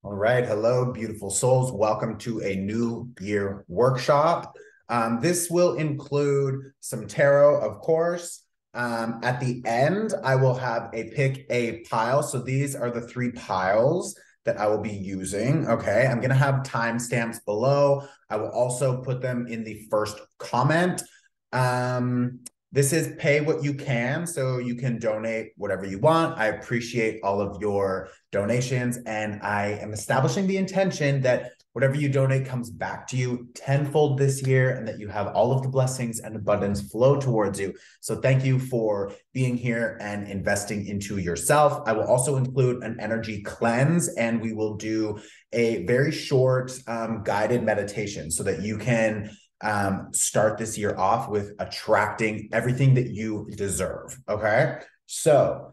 All right. Hello, beautiful souls. Welcome to a new year workshop. This will include some tarot, of course. At the end, I will have pick a pile. So these are the three piles that I will be using. Okay. I'm going to have timestamps below. I will also put them in the first comment. This is pay what you can, so you can donate whatever you want. I appreciate all of your donations, and I am establishing the intention that whatever you donate comes back to you tenfold this year, and that you have all of the blessings and abundance flow towards you. So thank you for being here and investing into yourself. I will also include an energy cleanse, and we will do a very short guided meditation so that you can start this year off with attracting everything that you deserve. Okay. So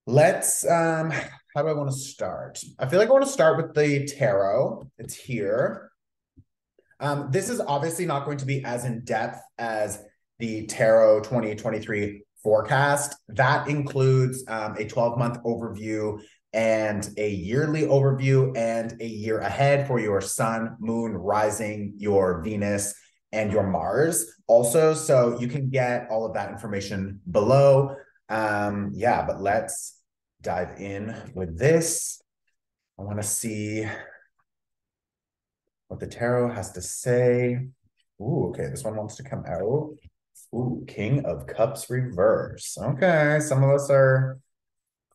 let's, how do I want to start? I feel like I want to start with the tarot. It's here. This is obviously not going to be as in depth as the tarot 2023 forecast. That includes a 12-month overview and a yearly overview and a year ahead for your sun, moon, rising, your Venus, and your Mars also. So you can get all of that information below. Yeah, but let's dive in with this. I want to see what the tarot has to say. Ooh, okay, this one wants to come out. Ooh, King of Cups reverse. Okay, some of us are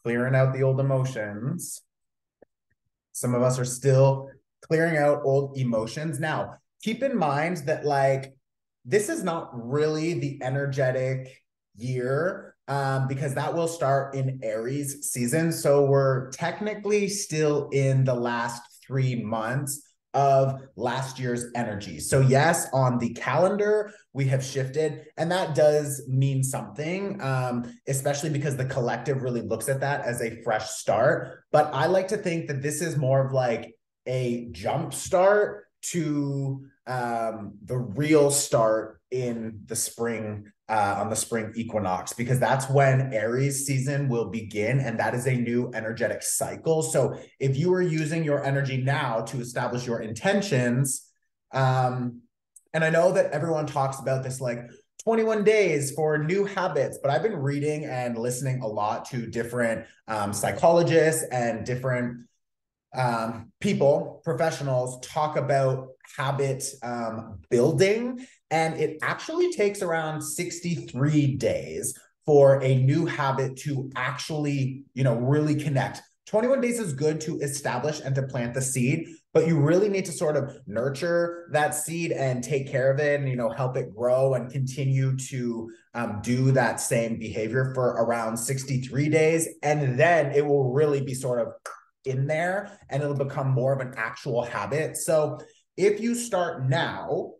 clearing out the old emotions. Some of us are still clearing out old emotions. Now, keep in mind that this is not really the energetic year because that will start in Aries season. So we're technically still in the last 3 months of last year's energy. So yes, on the calendar, we have shifted, and that does mean something, especially because the collective really looks at that as a fresh start. But I like to think that this is more of like a jump start to the real start in the spring, on the spring equinox, because that's when Aries season will begin, and that is a new energetic cycle. So if you are using your energy now to establish your intentions, and I know that everyone talks about this 21 days for new habits, but I've been reading and listening a lot to different psychologists and different people, professionals talk about habit building, and it actually takes around 63 days for a new habit to actually, really connect. 21 days is good to establish and to plant the seed, but you really need to sort of nurture that seed and take care of it and, help it grow and continue to do that same behavior for around 63 days. And then it will really be sort of in there and it'll become more of an actual habit. So if you start now,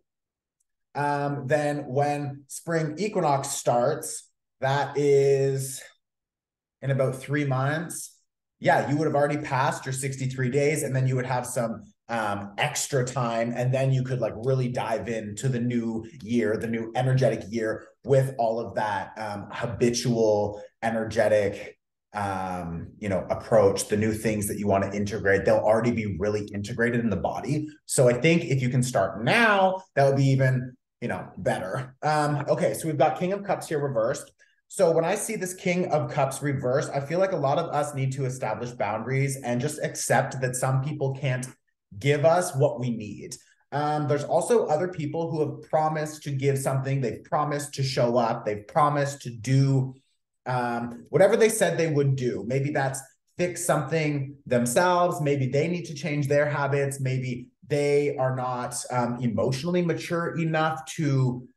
then when spring equinox starts, that is in about 3 months. Yeah, you would have already passed your 63 days, and then you would have some extra time, and then you could really dive into the new year, the new energetic year, with all of that habitual energetic approach, the new things that you want to integrate. They'll already be really integrated in the body. So I think if you can start now, that would be even better. Okay, so we've got King of Cups here reversed. So when I see this King of Cups reversed, I feel like a lot of us need to establish boundaries and just accept that some people can't give us what we need. There's also other people who have promised to give something. They've promised to show up. They've promised to do whatever they said they would do. Maybe that's fix something themselves. Maybe they need to change their habits. Maybe they are not emotionally mature enough to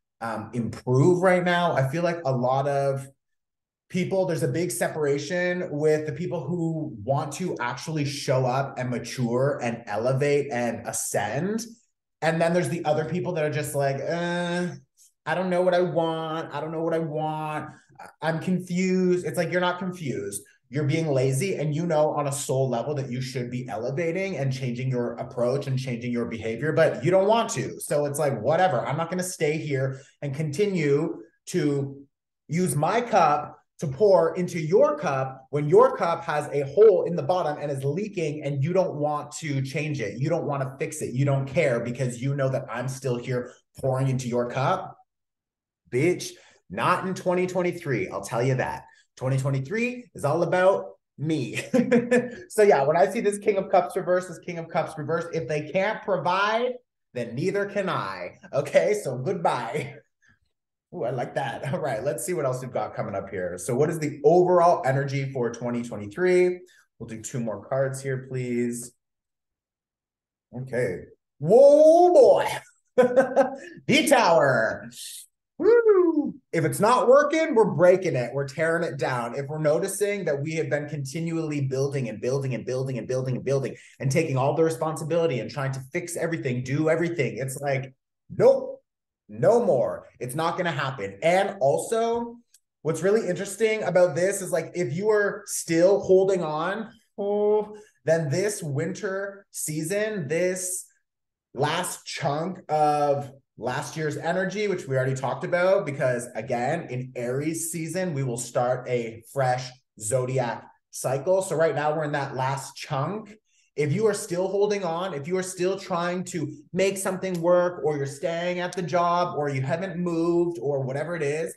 improve right now. I feel like a lot of people, there's a big separation with the people who want to actually show up and mature and elevate and ascend. And then there's the other people that are just I don't know what I want. I don't know what I want. I'm confused. It's you're not confused. You're being lazy, and on a soul level that you should be elevating and changing your approach and changing your behavior, but you don't want to. So it's whatever. I'm not going to stay here and continue to use my cup to pour into your cup when your cup has a hole in the bottom and is leaking and you don't want to change it. You don't want to fix it. You don't care because you know that I'm still here pouring into your cup. Bitch, not in 2023. I'll tell you that. 2023 is all about me. So yeah, when I see this King of Cups reverse, this King of Cups reverse, if they can't provide, then neither can I. Okay, so goodbye. Ooh, I like that. All right, let's see what else we've got coming up here. So what is the overall energy for 2023? We'll do 2 more cards here, please. Okay. Whoa, boy. The Tower. Woo! If it's not working, we're breaking it. We're tearing it down. If we're noticing that we have been continually building and building and building and building and building and taking all the responsibility and trying to fix everything, do everything, it's like, nope. No more. It's not going to happen. And also, what's really interesting about this is like, if you are still holding on, then this winter season, this last chunk of last year's energy, which we already talked about, because again, in Aries season, we will start a fresh zodiac cycle. So right now we're in that last chunk. If you are still holding on, if you are still trying to make something work, or you're staying at the job, or you haven't moved, or whatever it is,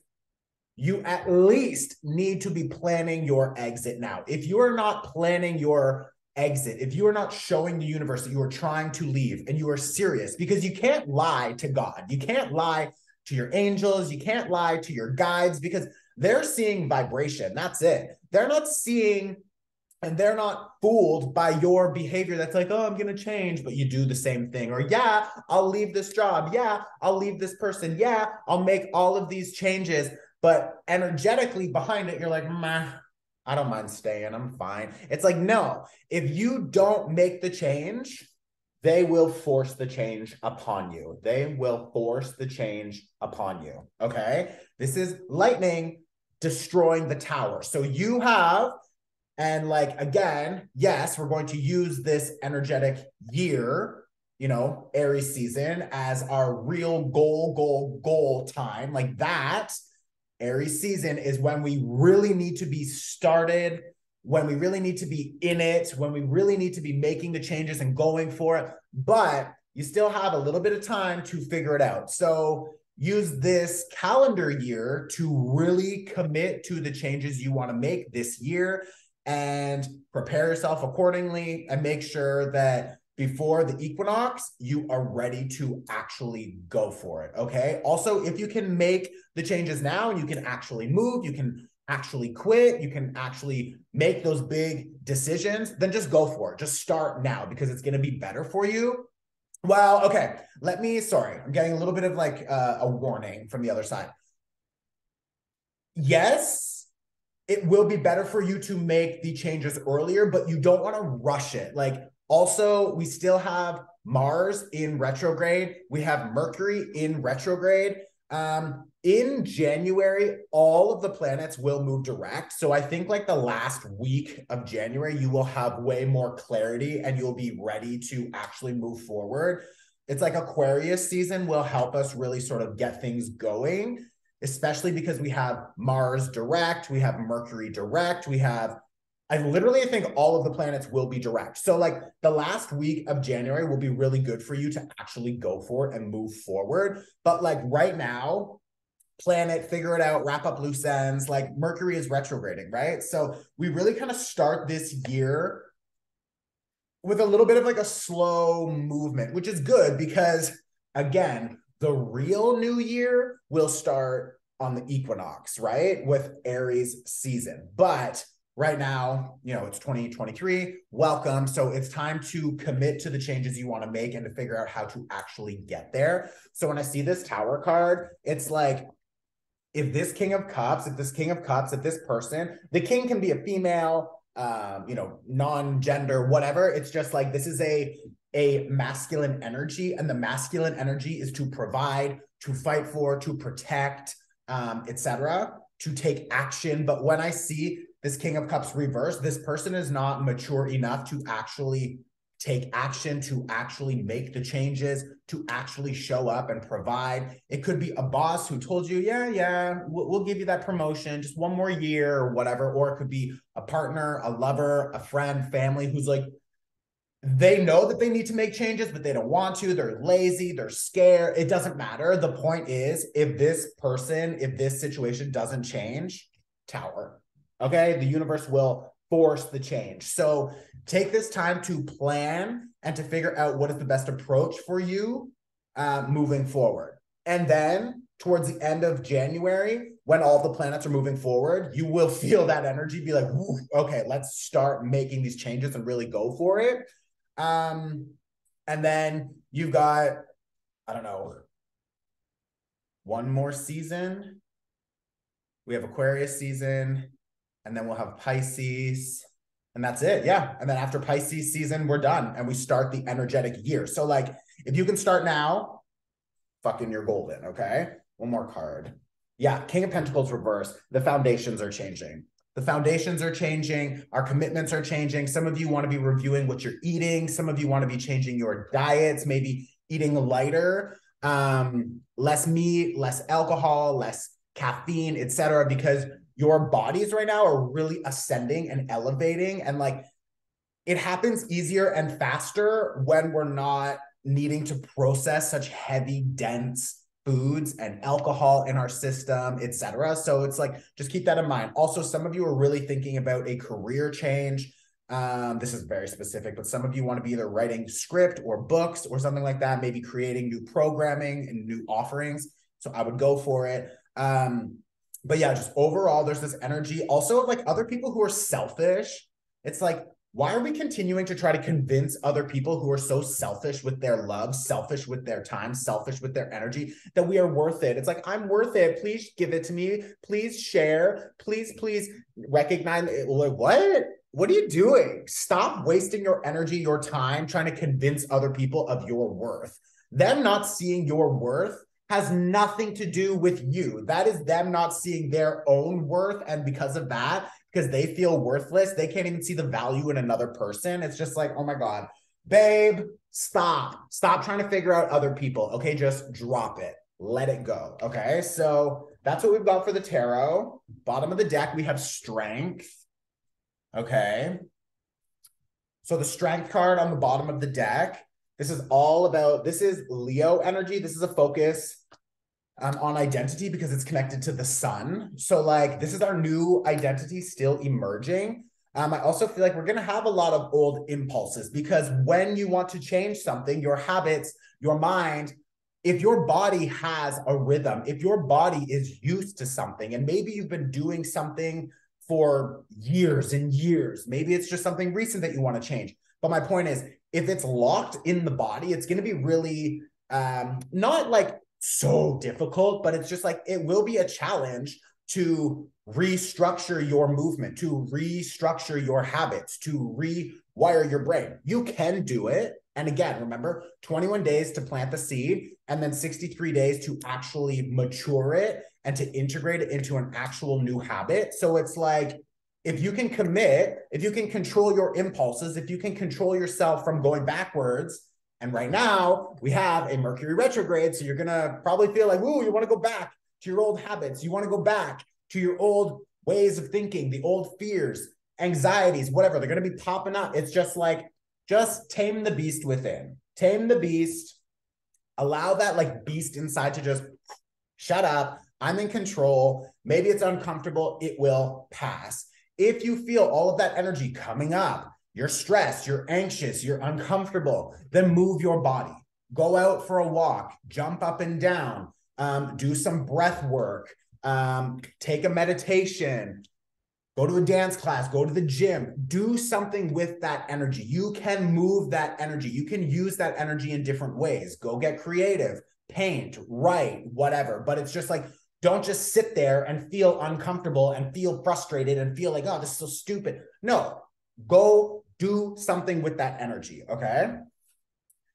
you at least need to be planning your exit now. If you are not planning your exit, if you are not showing the universe that you are trying to leave and you are serious, because you can't lie to God, you can't lie to your angels, you can't lie to your guides, because they're seeing vibration. That's it. They're not seeing and they're not fooled by your behavior that's like, oh, I'm going to change, but you do the same thing. Or, yeah, I'll leave this job. Yeah, I'll leave this person. Yeah, I'll make all of these changes. But energetically behind it, you're like, meh, I don't mind staying. I'm fine. It's like, no, if you don't make the change, they will force the change upon you. They will force the change upon you. Okay? This is lightning destroying the tower. So you have... And like, again, yes, we're going to use this energetic year, you know, Aries season as our real goal time. Like that Aries season is when we really need to be started, when we really need to be in it, when we really need to be making the changes and going for it. But you still have a little bit of time to figure it out. So use this calendar year to really commit to the changes you want to make this year, and prepare yourself accordingly, and make sure that before the equinox, you are ready to actually go for it, okay? Also, if you can make the changes now and you can actually move, you can actually quit, you can actually make those big decisions, then just go for it. Just start now, because it's going to be better for you. Well, okay, sorry, I'm getting a little bit of like a warning from the other side. Yes, it will be better for you to make the changes earlier, but you don't want to rush it. Like, also, we still have Mars in retrograde. We have Mercury in retrograde. In January, all of the planets will move direct. So I think like the last week of January, you will have way more clarity and you'll be ready to actually move forward. It's like Aquarius season will help us really sort of get things going, especially because we have Mars direct, we have Mercury direct, I literally think all of the planets will be direct. So like the last week of January will be really good for you to actually go for it and move forward. But like right now, plan it, figure it out, wrap up loose ends. Like Mercury is retrograding, right? So we really kind of start this year with a little bit of like a slow movement, which is good because, again, the real new year will start on the equinox, right? With Aries season. But right now, you know, it's 2023. Welcome. So it's time to commit to the changes you want to make and to figure out how to actually get there. So when I see this Tower card, it's like, if this King of Cups, if this person, the king can be a female, you know, non-gender, whatever. It's just like, this is a masculine energy, and the masculine energy is to provide, to fight for, to protect, etc., to take action. But when I see this King of Cups reverse, this person is not mature enough to actually take action, to actually make the changes, to actually show up and provide. It could be a boss who told you, yeah, we'll give you that promotion, just one more year or whatever. Or it could be a partner, a lover, a friend, family who's like, they know that they need to make changes, but they don't want to. They're lazy, they're scared. It doesn't matter. The point is, if this situation doesn't change, tower. Okay, the universe will force the change. So take this time to plan and to figure out what is the best approach for you moving forward. And then towards the end of January, when all the planets are moving forward, you will feel that energy be like, okay, let's start making these changes and really go for it. And then you've got, I don't know, one more season. We have Aquarius season, and then we'll have Pisces, and that's it. Yeah. And then after Pisces season, we're done and we start the energetic year. So like, if you can start now, fucking you're golden. Okay. One more card. Yeah. King of Pentacles reverse. The foundations are changing. The foundations are changing. Our commitments are changing. Some of you want to be reviewing what you're eating. Some of you want to be changing your diets, maybe eating lighter, less meat, less alcohol, less caffeine, etc., because your bodies right now are really ascending and elevating. And like, it happens easier and faster when we're not needing to process such heavy, dense foods and alcohol in our system, etc. So it's like, just keep that in mind. Also, some of you are really thinking about a career change. This is very specific, but some of you want to be either writing script or books or something like that, maybe creating new programming and new offerings. So I would go for it. But yeah, just overall, there's this energy also of like other people who are selfish. It's like, why are we continuing to try to convince other people who are so selfish with their love, selfish with their time, selfish with their energy, that we are worth it? It's like, I'm worth it. Please give it to me. Please share. Please recognize it. Like, what? What are you doing? Stop wasting your energy, your time, trying to convince other people of your worth. Them not seeing your worth has nothing to do with you. That is them not seeing their own worth. And because of that, because they feel worthless, they can't even see the value in another person. It's just like, oh my God, babe, stop. Stop trying to figure out other people. Okay, just drop it. Let it go. Okay, so that's what we've got for the tarot. Bottom of the deck, we have strength. Okay. So the strength card on the bottom of the deck, this is all about, this is Leo energy. This is a focus on identity because it's connected to the sun. So like, this is our new identity still emerging. I also feel like we're going to have a lot of old impulses because when you want to change something, your habits, your mind, if your body has a rhythm, if your body is used to something, and maybe you've been doing something for years and years, maybe it's just something recent that you want to change. But my point is, if it's locked in the body, it's going to be really not like so difficult, but it's just like, it will be a challenge to restructure your movement, to restructure your habits, to rewire your brain. You can do it. And again, remember, 21 days to plant the seed and then 63 days to actually mature it and to integrate it into an actual new habit. So it's like, if you can commit, if you can control your impulses, if you can control yourself from going backwards, and right now we have a Mercury retrograde, so you're going to probably feel like, ooh, you want to go back to your old habits. You want to go back to your old ways of thinking, the old fears, anxieties, whatever. They're going to be popping up. It's just like, just tame the beast within. Tame the beast. Allow that like beast inside to just shut up. I'm in control. Maybe it's uncomfortable. It will pass. If you feel all of that energy coming up, you're stressed, you're anxious, you're uncomfortable, then move your body. Go out for a walk, jump up and down, do some breath work, take a meditation, go to a dance class, go to the gym, do something with that energy. You can move that energy. You can use that energy in different ways. Go get creative, paint, write, whatever. But it's just like, don't just sit there and feel uncomfortable and feel frustrated and feel like, oh, this is so stupid. No, go do something with that energy, okay?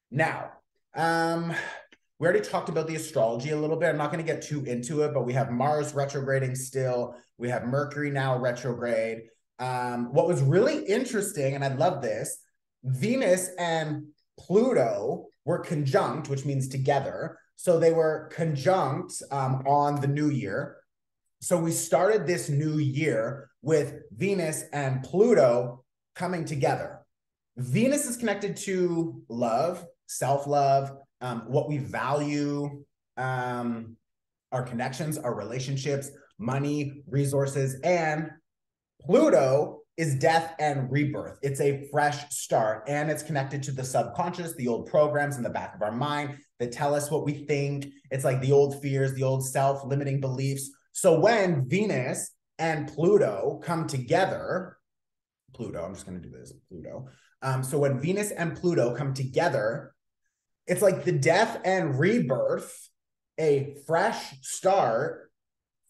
Now, we already talked about the astrology a little bit. I'm not going to get too into it, but we have Mars retrograding still. We have Mercury now retrograde. What was really interesting, and I love this, Venus and Pluto were conjunct, which means together. So they were conjunct on the new year. So we started this new year with Venus and Pluto coming together. Venus is connected to love, self-love, what we value, our connections, our relationships, money, resources, and Pluto is death and rebirth. It's a fresh start, and it's connected to the subconscious, the old programs in the back of our mind that tell us what we think. It's like the old fears, the old self-limiting beliefs. So when Venus and Pluto come together, I'm just going to do this, Pluto. So when Venus and Pluto come together, it's like the death and rebirth, a fresh start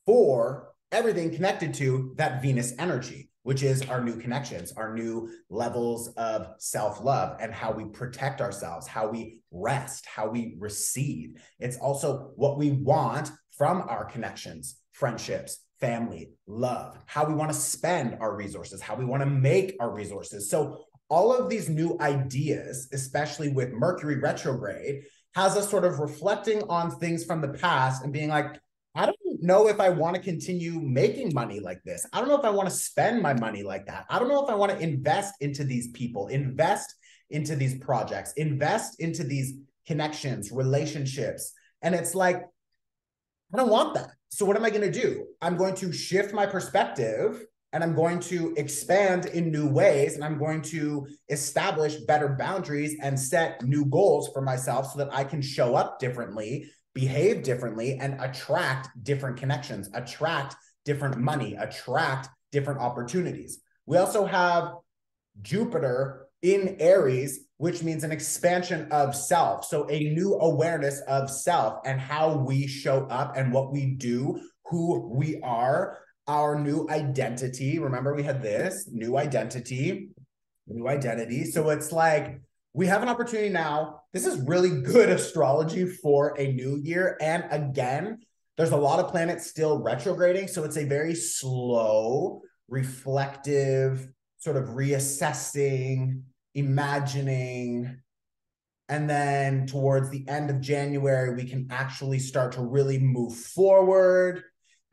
for everything connected to that Venus energy, which is our new connections, our new levels of self-love and how we protect ourselves, how we rest, how we receive. It's also what we want from our connections, friendships, family, love, how we want to spend our resources, how we want to make our resources. So all of these new ideas, especially with Mercury retrograde, has us sort of reflecting on things from the past and being like, I don't know if I want to continue making money like this. I don't know if I want to spend my money like that. I don't know if I want to invest into these people, invest into these projects, invest into these connections, relationships. And it's like, I don't want that. So what am I going to do? I'm going to shift my perspective and I'm going to expand in new ways, and I'm going to establish better boundaries and set new goals for myself so that I can show up differently, behave differently, and attract different connections, attract different money, attract different opportunities. We also have Jupiter in Aries, which means an expansion of self. So a new awareness of self and how we show up and what we do, who we are, our new identity. Remember, we had this new identity. So it's like, we have an opportunity now. This is really good astrology for a new year. And again, there's a lot of planets still retrograding. So it's a very slow, reflective, sort of reassessing, imagining. And then towards the end of January, we can actually start to really move forward.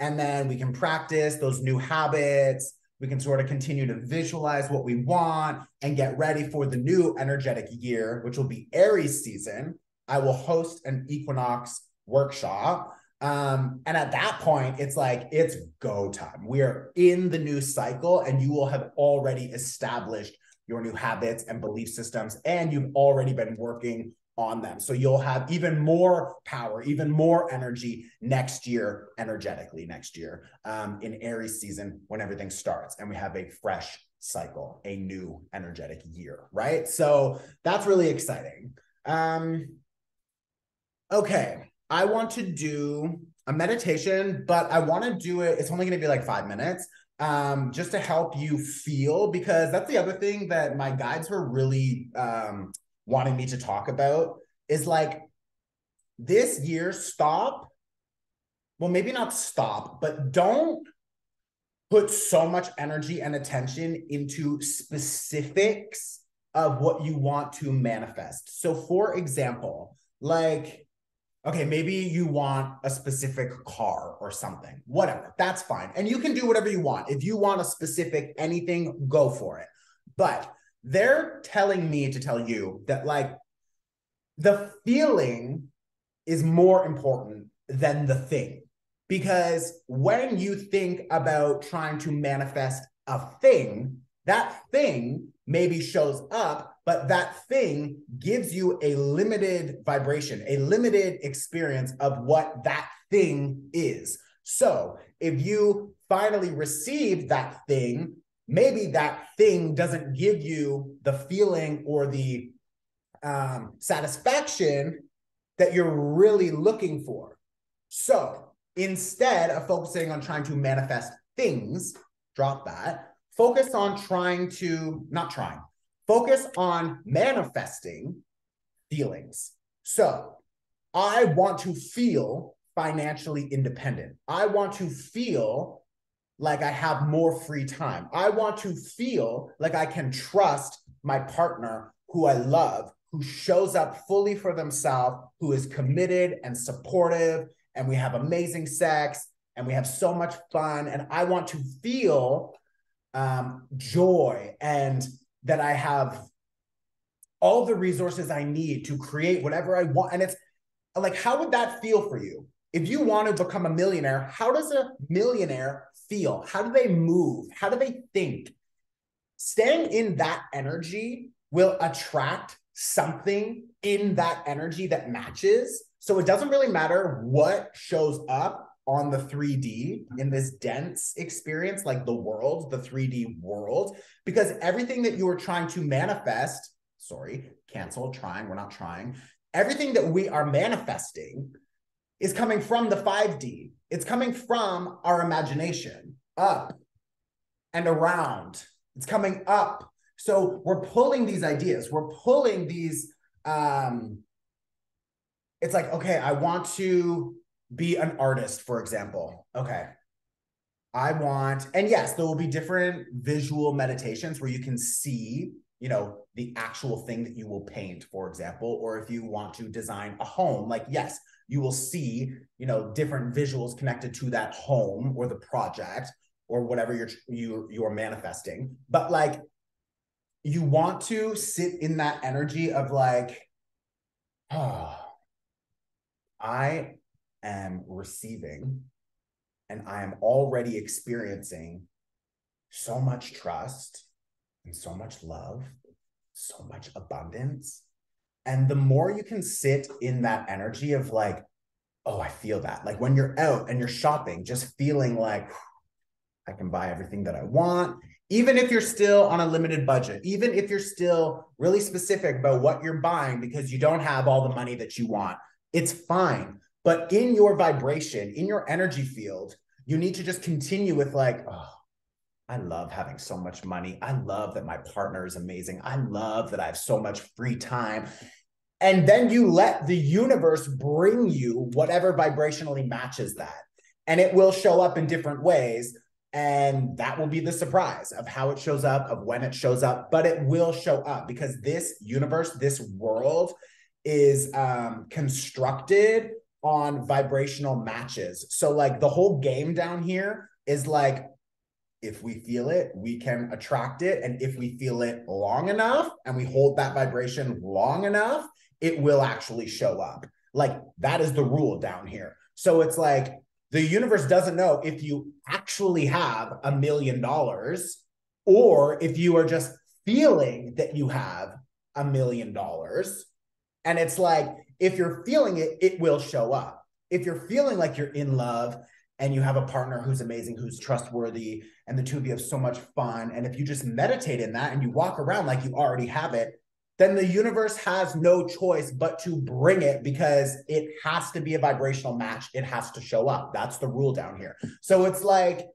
And then we can practice those new habits. We can sort of continue to visualize what we want and get ready for the new energetic year, which will be Aries season. I will host an equinox workshop. And at that point, it's like, it's go time. We are in the new cycle, and you will have already established your new habits and belief systems, and you've already been working on them. So you'll have even more power, even more energy next year, energetically next year, in Aries season when everything starts and we have a fresh cycle, a new energetic year, right? So that's really exciting. Okay, I want to do a meditation, but I want to do it, it's only going to be like 5 minutes, just to help you feel, because that's the other thing that my guides were really wanting me to talk about, is like, this year, stop. Well, maybe not stop, but don't put so much energy and attention into specifics of what you want to manifest. So for example, like, okay, maybe you want a specific car or something, whatever, that's fine. And you can do whatever you want. If you want a specific anything, go for it. But they're telling me to tell you that, like, the feeling is more important than the thing. Because when you think about trying to manifest a thing, that thing maybe shows up, but that thing gives you a limited vibration, a limited experience of what that thing is. So if you finally receive that thing, maybe that thing doesn't give you the feeling or the satisfaction that you're really looking for. So instead of focusing on trying to manifest things, drop that, focus on focus on manifesting feelings. So I want to feel financially independent. I want to feel like I have more free time. I want to feel like I can trust my partner who I love, who shows up fully for themselves, who is committed and supportive, and we have amazing sex, and we have so much fun, and I want to feel joy, and that I have all the resources I need to create whatever I want. And it's like, how would that feel for you? If you want to become a millionaire, how does a millionaire feel? How do they move? How do they think? Staying in that energy will attract something in that energy that matches. So it doesn't really matter what shows up on the 3D in this dense experience, like the world, the 3D world, because everything that you are trying to manifest, sorry, cancel, trying, we're not trying. Everything that we are manifesting is coming from the 5D. It's coming from our imagination, up and around. It's coming up. So we're pulling these ideas. We're pulling these, it's like, okay, I want to be an artist, for example. Okay. I want, and yes, there will be different visual meditations where you can see, you know, the actual thing that you will paint, for example, or if you want to design a home, like, yes, you will see, you know, different visuals connected to that home or the project or whatever you're manifesting. But like, you want to sit in that energy of like, oh, I am receiving and I am already experiencing so much trust and so much love, so much abundance. And the more you can sit in that energy of like, oh, I feel that. Like when you're out and you're shopping, just feeling like I can buy everything that I want, even if you're still on a limited budget, even if you're still really specific about what you're buying because you don't have all the money that you want, it's fine. But in your vibration, in your energy field, you need to just continue with like, oh, I love having so much money. I love that my partner is amazing. I love that I have so much free time. And then you let the universe bring you whatever vibrationally matches that. And it will show up in different ways. And that will be the surprise of how it shows up, of when it shows up. But it will show up because this universe, this world is constructed on vibrational matches. So like the whole game down here is like, if we feel it, we can attract it. And if we feel it long enough and we hold that vibration long enough, it will actually show up. Like that is the rule down here. So it's like the universe doesn't know if you actually have $1 million or if you are just feeling that you have $1 million. And it's like, if you're feeling it, it will show up. If you're feeling like you're in love and you have a partner who's amazing, who's trustworthy, and the two of you have so much fun, and if you just meditate in that and you walk around like you already have it, then the universe has no choice but to bring it because it has to be a vibrational match. It has to show up. That's the rule down here. So it's like,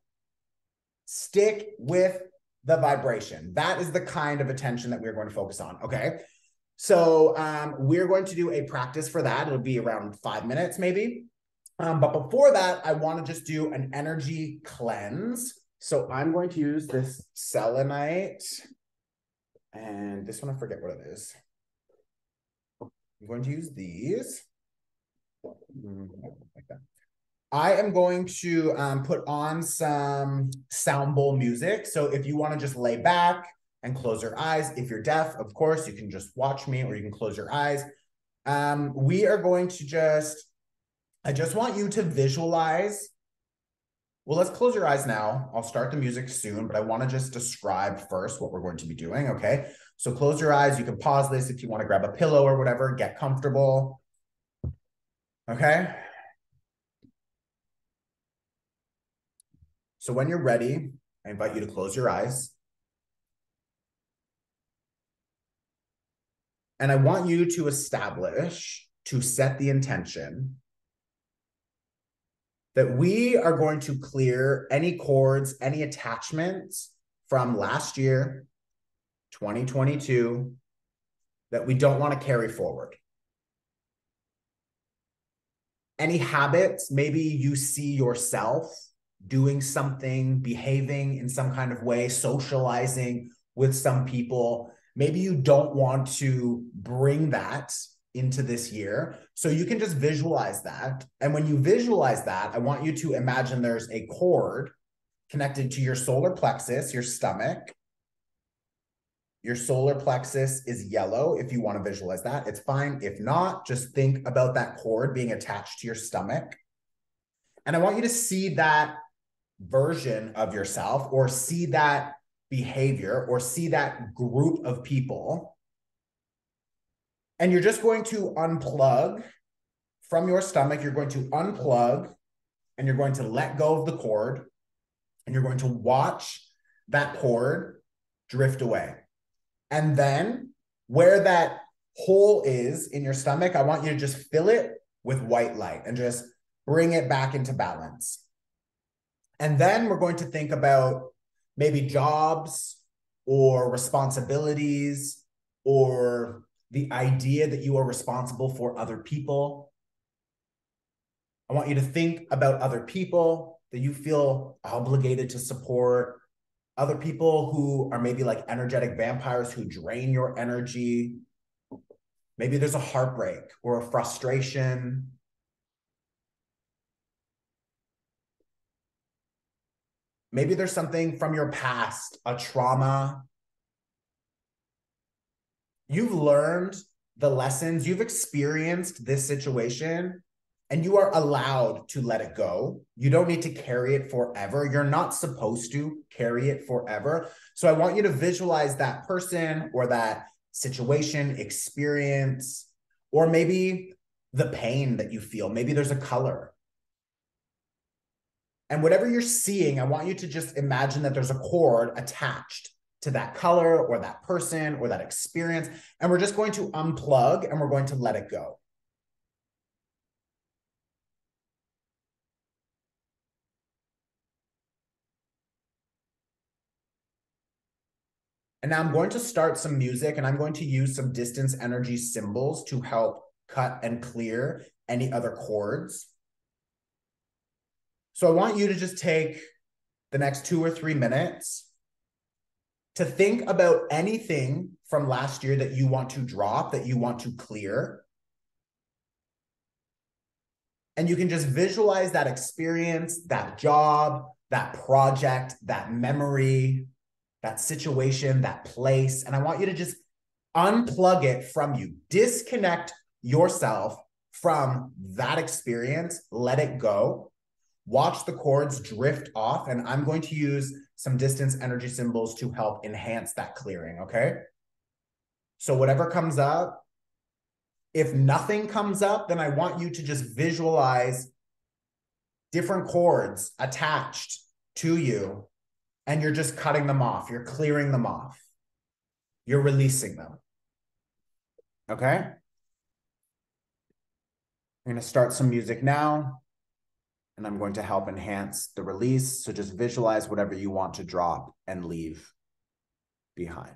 stick with the vibration. That is the kind of attention that we're going to focus on, okay? So we're going to do a practice for that. It'll be around 5 minutes maybe. But before that, I want to just do an energy cleanse. So I'm going to use this selenite. And this one, I forget what it is. I'm going to use these. Like that. I am going to put on some sound bowl music. So if you want to just lay back and close your eyes, if you're deaf, of course, you can just watch me or you can close your eyes. We are going to I just want you to visualize. Well, let's close your eyes now. I'll start the music soon, but I want to just describe first what we're going to be doing, okay? So close your eyes. You can pause this if you want to grab a pillow or whatever, get comfortable. Okay? So when you're ready, I invite you to close your eyes. And I want you to set the intention that we are going to clear any cords, any attachments from last year, 2022, that we don't want to carry forward. Any habits, maybe you see yourself doing something, behaving in some kind of way, socializing with some people Maybe you don't want to bring that into this year. So you can just visualize that. And when you visualize that, I want you to imagine there's a cord connected to your solar plexus, your stomach. Your solar plexus is yellow. If you want to visualize that, it's fine. If not, just think about that cord being attached to your stomach. And I want you to see that version of yourself, or see that behavior, or see that group of people. And you're just going to unplug from your stomach. You're going to unplug and you're going to let go of the cord, and you're going to watch that cord drift away. And then where that hole is in your stomach, I want you to just fill it with white light and just bring it back into balance. And then we're going to think about maybe jobs or responsibilities, or the idea that you are responsible for other people. I want you to think about other people that you feel obligated to support, other people who are maybe like energetic vampires who drain your energy. Maybe there's a heartbreak or a frustration. Maybe there's something from your past, a trauma. You've learned the lessons, you've experienced this situation, and you are allowed to let it go. You don't need to carry it forever. You're not supposed to carry it forever. So I want you to visualize that person or that situation, experience, or maybe the pain that you feel. Maybe there's a color. And whatever you're seeing, I want you to just imagine that there's a cord attached to that color or that person or that experience. And we're just going to unplug and we're going to let it go. And now I'm going to start some music, and I'm going to use some distance energy symbols to help cut and clear any other cords. So I want you to just take the next 2 or 3 minutes to think about anything from last year that you want to drop, that you want to clear. And you can just visualize that experience, that job, that project, that memory, that situation, that place. And I want you to just unplug it from you. Disconnect yourself from that experience. Let it go. Watch the cords drift off. And I'm going to use some distance energy symbols to help enhance that clearing, okay? So whatever comes up, if nothing comes up, then I want you to just visualize different cords attached to you, and you're just cutting them off. You're clearing them off. You're releasing them. Okay? I'm going to start some music now, and I'm going to help enhance the release. So just visualize whatever you want to drop and leave behind.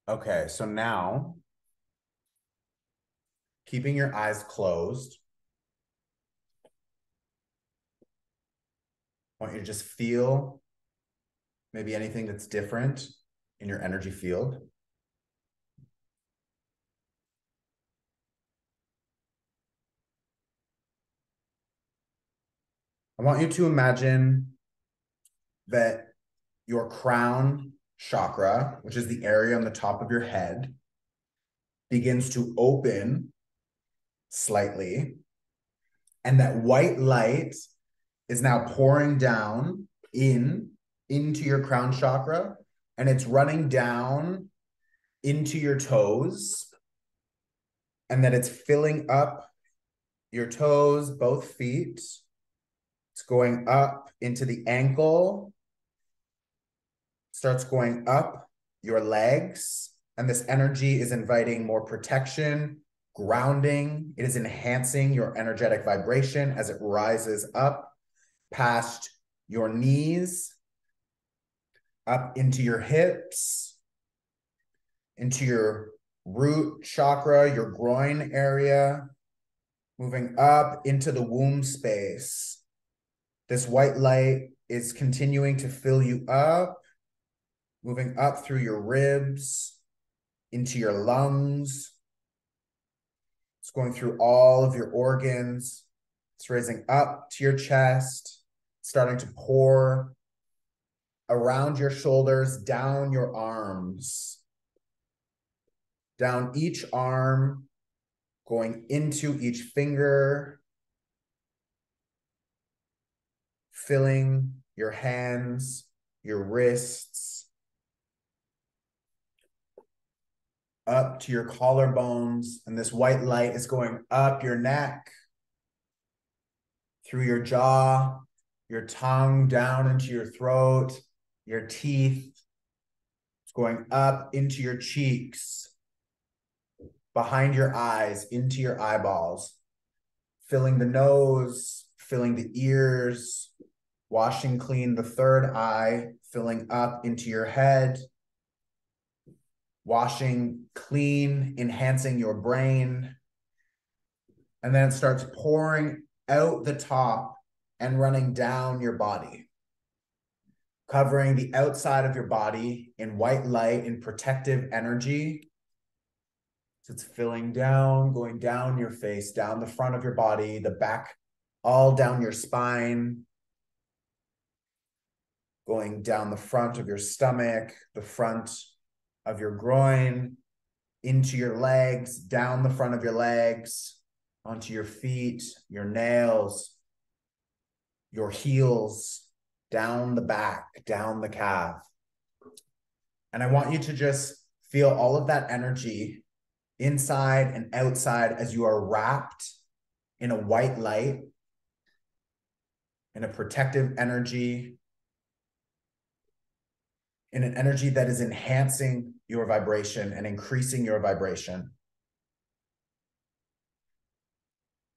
Okay, so now, keeping your eyes closed, I want you to just feel maybe anything that's different in your energy field. I want you to imagine that your crown chakra, which is the area on the top of your head, begins to open slightly, and that white light is now pouring down into your crown chakra, and it's running down into your toes, and that it's filling up your toes, both feet. It's going up into the ankle, starts going up your legs, and this energy is inviting more protection, grounding. It is enhancing your energetic vibration as it rises up past your knees, up into your hips, into your root chakra, your groin area, moving up into the womb space. This white light is continuing to fill you up, moving up through your ribs, into your lungs. It's going through all of your organs. It's raising up to your chest, starting to pour around your shoulders, down your arms, down each arm, going into each finger, filling your hands, your wrists, up to your collarbones, and this white light is going up your neck, through your jaw, your tongue down into your throat, your teeth. It's going up into your cheeks, behind your eyes, into your eyeballs, filling the nose, filling the ears, washing clean the third eye, filling up into your head, washing clean, enhancing your brain. And then it starts pouring out the top and running down your body, covering the outside of your body in white light and protective energy. So it's filling down, going down your face, down the front of your body, the back, all down your spine, going down the front of your stomach, the front of your groin, into your legs, down the front of your legs, onto your feet, your nails, your heels, down the back, down the calf. And I want you to just feel all of that energy inside and outside as you are wrapped in a white light, in a protective energy, in an energy that is enhancing your vibration and increasing your vibration.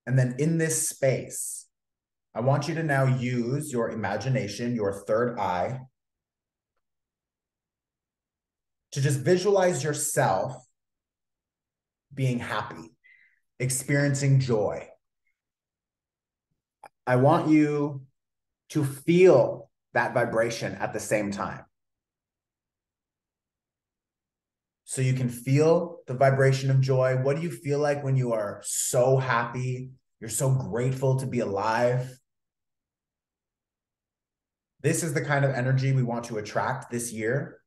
And then in this space, I want you to now use your imagination, your third eye, to just visualize yourself being happy, experiencing joy. I want you to feel that vibration at the same time. So you can feel the vibration of joy. What do you feel like when you are so happy? You're so grateful to be alive. This is the kind of energy we want to attract this year.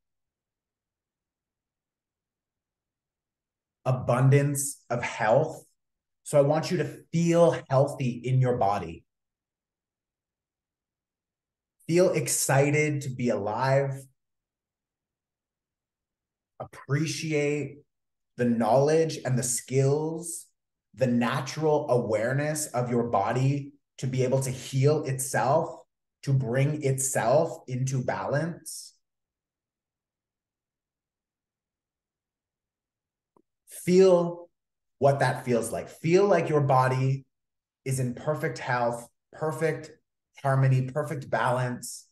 Abundance of health. So I want you to feel healthy in your body. Feel excited to be alive. Appreciate the knowledge and the skills, the natural awareness of your body to be able to heal itself, to bring itself into balance. Feel what that feels like. Feel like your body is in perfect health, perfect harmony, perfect balance.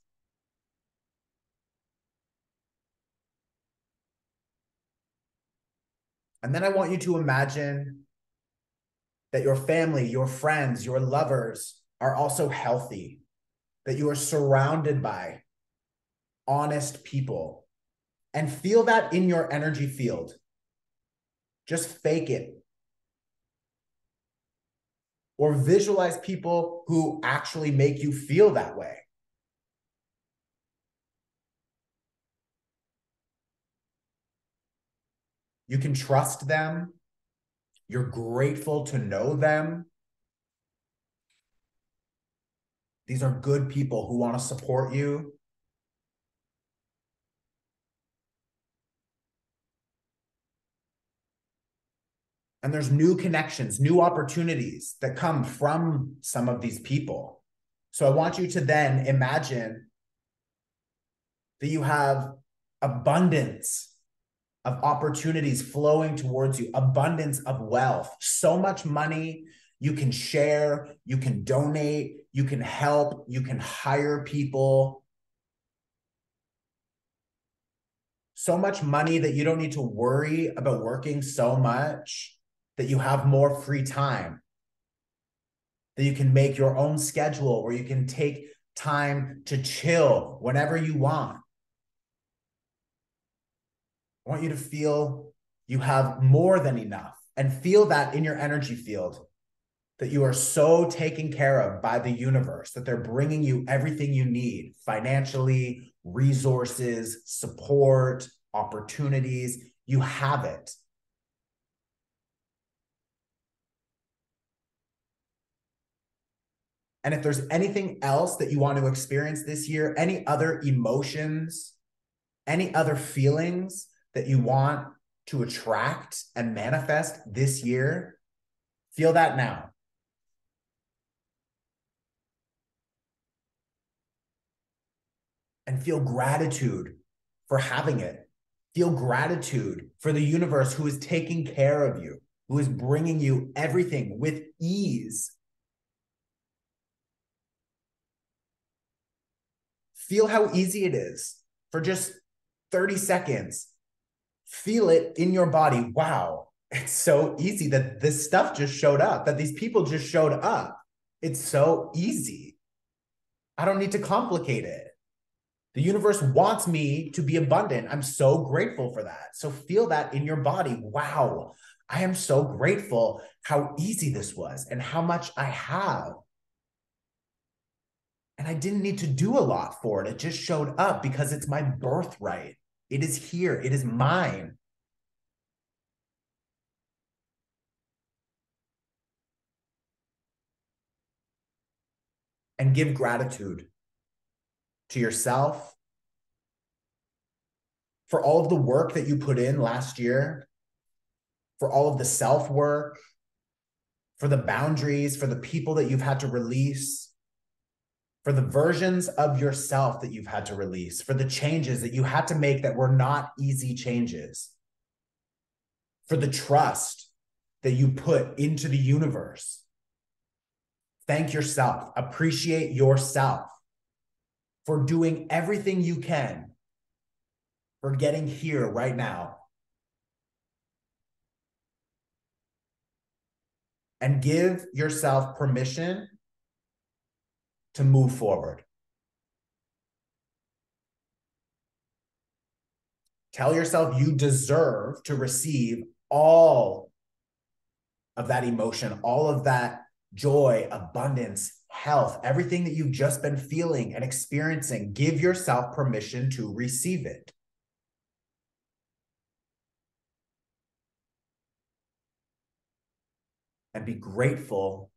And then I want you to imagine that your family, your friends, your lovers are also healthy, that you are surrounded by honest people, and feel that in your energy field. Just fake it. Or visualize people who actually make you feel that way. You can trust them. You're grateful to know them. These are good people who want to support you. And there's new connections, new opportunities that come from some of these people. So I want you to then imagine that you have abundance of opportunities flowing towards you, abundance of wealth, so much money. You can share, you can donate, you can help, you can hire people. So much money that you don't need to worry about working so much, that you have more free time, that you can make your own schedule, or you can take time to chill whenever you want. I want you to feel you have more than enough, and feel that in your energy field, that you are so taken care of by the universe, that they're bringing you everything you need financially, resources, support, opportunities. You have it. And if there's anything else that you want to experience this year, any other emotions, any other feelings that you want to attract and manifest this year, feel that now. And feel gratitude for having it. Feel gratitude for the universe who is taking care of you, who is bringing you everything with ease. Feel how easy it is for just 30 seconds. Feel it in your body. Wow, it's so easy that this stuff just showed up, that these people just showed up. It's so easy. I don't need to complicate it. The universe wants me to be abundant. I'm so grateful for that. So feel that in your body. Wow, I am so grateful how easy this was and how much I have. And I didn't need to do a lot for it. It just showed up because it's my birthright. It is here. It is mine. And give gratitude to yourself for all of the work that you put in last year, for all of the self-work, for the boundaries, for the people that you've had to release, for the versions of yourself that you've had to release, for the changes that you had to make that were not easy changes, for the trust that you put into the universe. Thank yourself. Appreciate yourself for doing everything you can, for getting here right now. And give yourself permission to move forward. Tell yourself you deserve to receive all of that emotion, all of that joy, abundance, health, everything that you've just been feeling and experiencing. Give yourself permission to receive it. And be grateful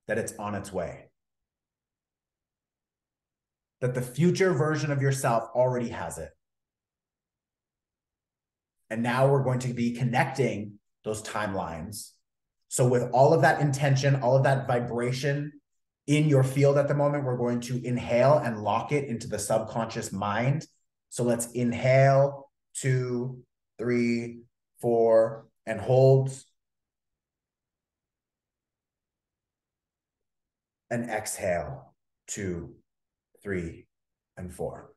that it's on its way. That the future version of yourself already has it. And now we're going to be connecting those timelines. So with all of that intention, all of that vibration in your field at the moment, we're going to inhale and lock it into the subconscious mind. So let's inhale, 2, 3, 4, and hold. And exhale, 2, 3, and 4.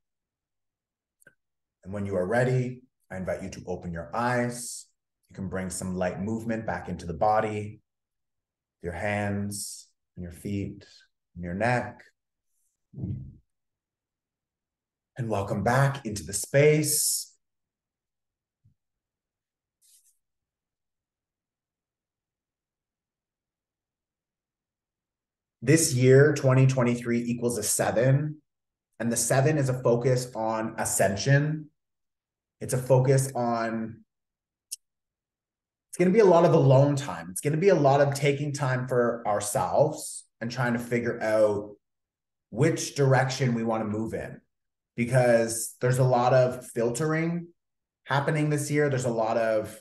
And when you are ready, I invite you to open your eyes. You can bring some light movement back into the body, your hands and your feet and your neck. And welcome back into the space. This year, 2023 equals a 7. And the 7 is a focus on ascension. It's a focus on, it's going to be a lot of alone time. It's going to be a lot of taking time for ourselves and trying to figure out which direction we want to move in. Because there's a lot of filtering happening this year. There's a lot of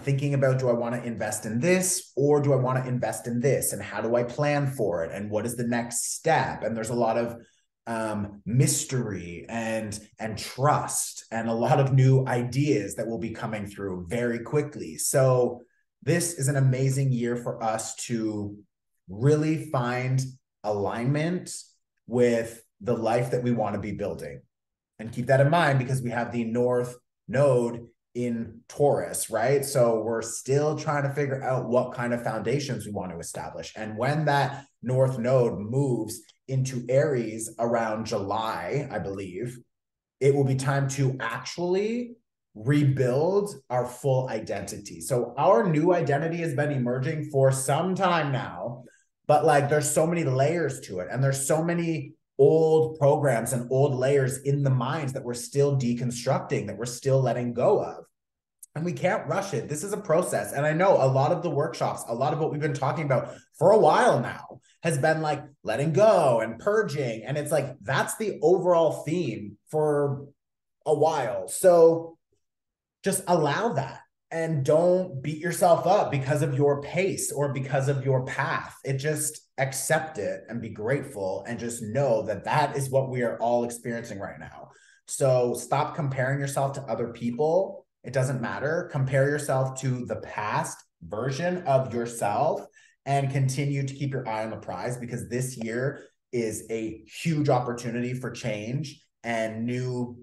thinking about, do I want to invest in this or do I want to invest in this? And how do I plan for it? And what is the next step? And there's a lot of mystery and trust and a lot of new ideas that will be coming through very quickly. So this is an amazing year for us to really find alignment with the life that we want to be building. And keep that in mind because we have the North Node in Taurus, right? So we're still trying to figure out what kind of foundations we want to establish. And when that North Node moves into Aries around July, I believe, it will be time to actually rebuild our full identity. So our new identity has been emerging for some time now, but like there's so many layers to it and there's so many old programs and old layers in the minds that we're still deconstructing, that we're still letting go of. And we can't rush it. This is a process. And I know a lot of the workshops, a lot of what we've been talking about for a while now has been like letting go and purging. And it's like, that's the overall theme for a while. So just allow that. And don't beat yourself up because of your pace or because of your path. It just accept it and be grateful and just know that that is what we are all experiencing right now. So stop comparing yourself to other people. It doesn't matter. Compare yourself to the past version of yourself and continue to keep your eye on the prize because this year is a huge opportunity for change and new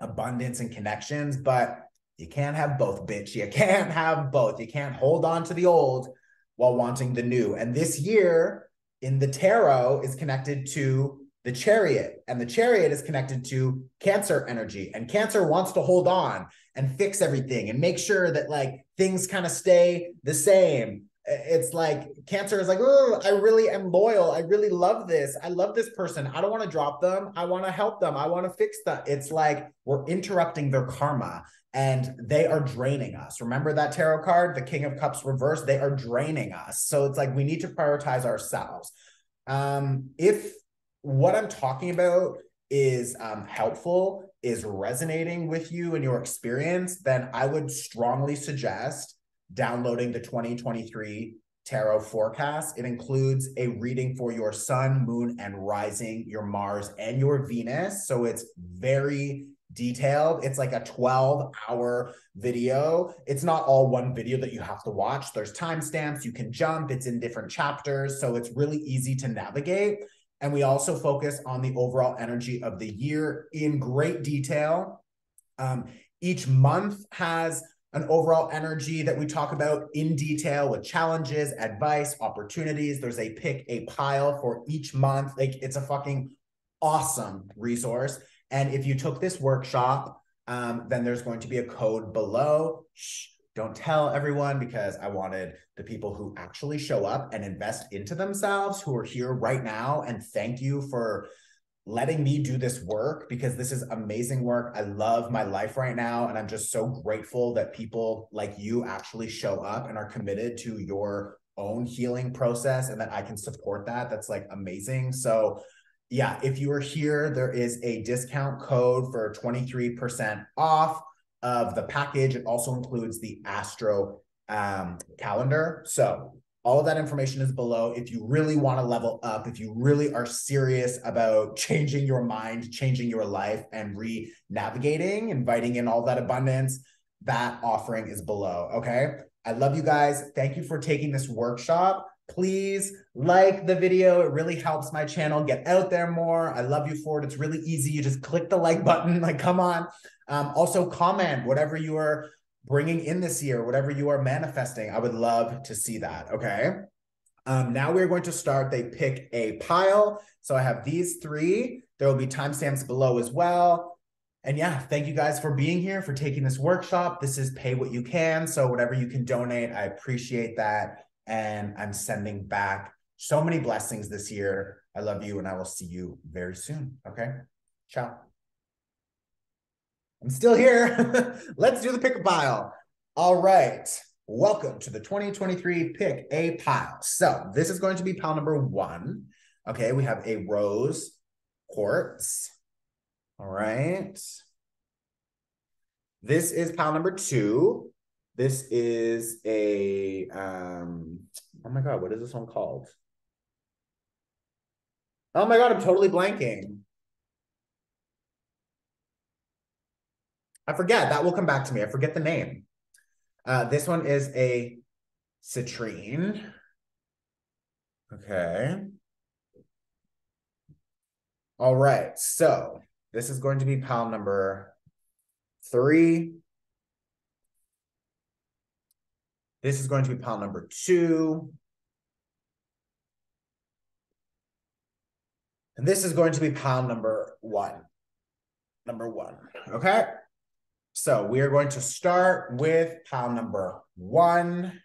abundance and connections. But you can't have both, bitch. You can't have both. You can't hold on to the old while wanting the new. And this year in the tarot is connected to the Chariot, and the Chariot is connected to Cancer energy. And Cancer wants to hold on and fix everything and make sure that like things kind of stay the same. It's like Cancer is like, oh, I really am loyal. I really love this. I love this person. I don't want to drop them. I want to help them. I want to fix them. It's like we're interrupting their karma. And they are draining us. Remember that tarot card, the King of Cups reversed? They are draining us. So it's like we need to prioritize ourselves. If what I'm talking about is helpful, is resonating with you and your experience, then I would strongly suggest downloading the 2023 tarot forecast. It includes a reading for your sun, moon, and rising, your Mars, and your Venus. So it's very detailed. It's like a 12-hour video. It's not all one video that you have to watch. There's timestamps. You can jump. It's in different chapters. So it's really easy to navigate. And we also focus on the overall energy of the year in great detail. Each month has an overall energy that we talk about in detail with challenges, advice, opportunities. There's a pick a pile for each month. Like it's a fucking awesome resource. And if you took this workshop, then there's going to be a code below. Shh, don't tell everyone because I wanted the people who actually show up and invest into themselves who are here right now. And thank you for letting me do this work because this is amazing work. I love my life right now. And I'm just so grateful that people like you actually show up and are committed to your own healing process and that I can support that. That's like amazing. So yeah, if you are here, there is a discount code for 23% off of the package. It also includes the Astro calendar. So all of that information is below. If you really want to level up, if you really are serious about changing your mind, changing your life, and re-navigating, inviting in all that abundance, that offering is below, okay? I love you guys. Thank you for taking this workshop. Please like the video. It really helps my channel get out there more. I love you for it. It's really easy. You just click the like button. Like, come on. Also comment whatever you are bringing in this year, whatever you are manifesting. I would love to see that, okay? Now we're going to start. They pick a pile. So I have these three. There will be timestamps below as well. And yeah, thank you guys for being here, for taking this workshop. This is pay what you can. So whatever you can donate, I appreciate that. And I'm sending back so many blessings this year. I love you, and I will see you very soon. Okay? Ciao. I'm still here. Let's do the pick a pile. All right. Welcome to the 2023 pick a pile. So this is going to be pile number 1. Okay, we have a rose quartz. All right. This is pile number 2. This is a, oh my God, what is this one called? Oh my God, I'm totally blanking. I forget. That will come back to me. I forget the name. This one is a CITRINE. Okay. All right. So this is going to be pile number 3. This is going to be pile number 2. And this is going to be pile number 1. Number 1. Okay. So we are going to start with pile number 1.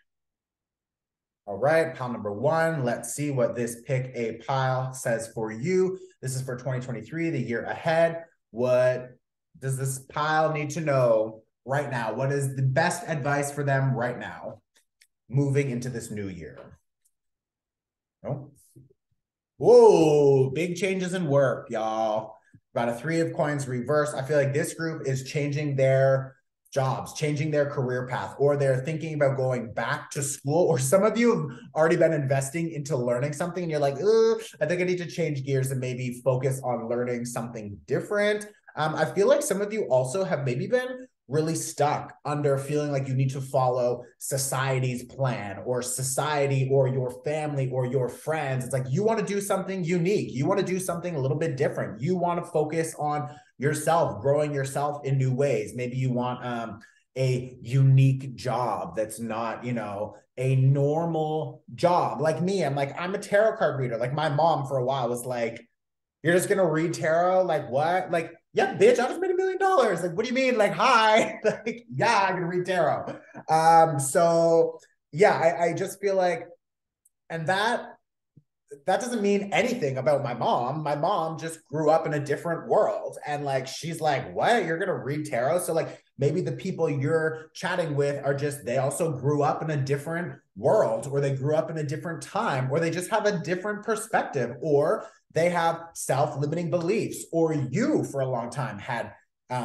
All right, pile number 1. Let's see what this pick a pile says for you. This is for 2023, the year ahead. What does this pile need to know right now? What is the best advice for them right now, moving into this new year? Oh. Whoa, big changes in work, y'all. Got a 3 of coins reverse. I feel like this group is changing their jobs, changing their career path, or they're thinking about going back to school, or some of you have already been investing into learning something and you're like, I think I need to change gears and maybe focus on learning something different. I feel like some of you also have maybe been really stuck under feeling like you need to follow society's plan, or society or your family or your friends. It's like you want to do something unique. You want to do something a little bit different. You want to focus on yourself, growing yourself in new ways. Maybe you want a unique job that's not, you know, a normal job. Like me, I'm a tarot card reader. Like my mom for a while was like, you're just gonna read tarot? Like what? Like, yeah, bitch, I just made $1 million. Like, what do you mean? Like, hi. Like, yeah, I'm gonna read tarot. So yeah, I just feel like, and that doesn't mean anything about my mom. My mom just grew up in a different world. And like, she's like, what? You're gonna read tarot? So like, maybe the people you're chatting with are just, they also grew up in a different world, or they grew up in a different time, or they just have a different perspective, or they have self-limiting beliefs, or you for a long time had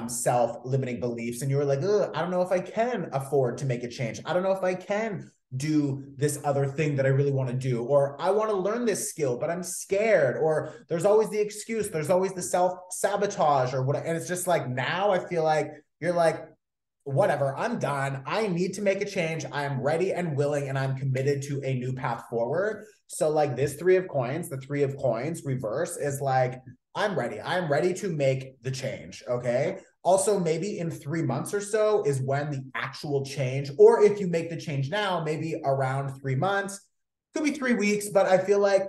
self-limiting beliefs and you were like, I don't know if I can afford to make a change. I don't know if I can do this other thing that I really want to do, or I want to learn this skill, but I'm scared, or there's always the excuse, there's always the self-sabotage or what. And it's just like, now I feel like you're like, whatever, I'm done. I need to make a change. I am ready and willing, and I'm committed to a new path forward. So like this 3 of coins, the 3 of coins reverse is like, I'm ready. I'm ready to make the change. Okay. Also, maybe in 3 months or so is when the actual change, or if you make the change now, maybe around 3 months, could be 3 weeks, but I feel like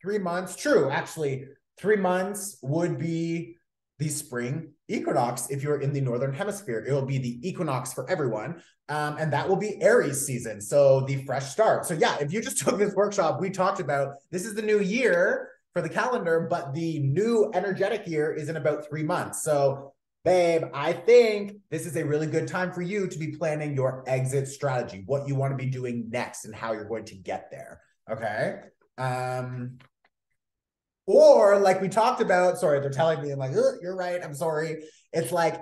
3 months, true, actually, 3 months would be the spring equinox. If you're in the northern hemisphere, it will be the equinox for everyone. And that will be Aries season. So the fresh start. So yeah, if you just took this workshop, we talked about, this is the new year for the calendar, but the new energetic year is in about 3 months. So babe, I think this is a really good time for you to be planning your exit strategy, what you want to be doing next and how you're going to get there. Okay. Or like we talked about, sorry, they're telling me, I'm like, you're right, I'm sorry. It's like,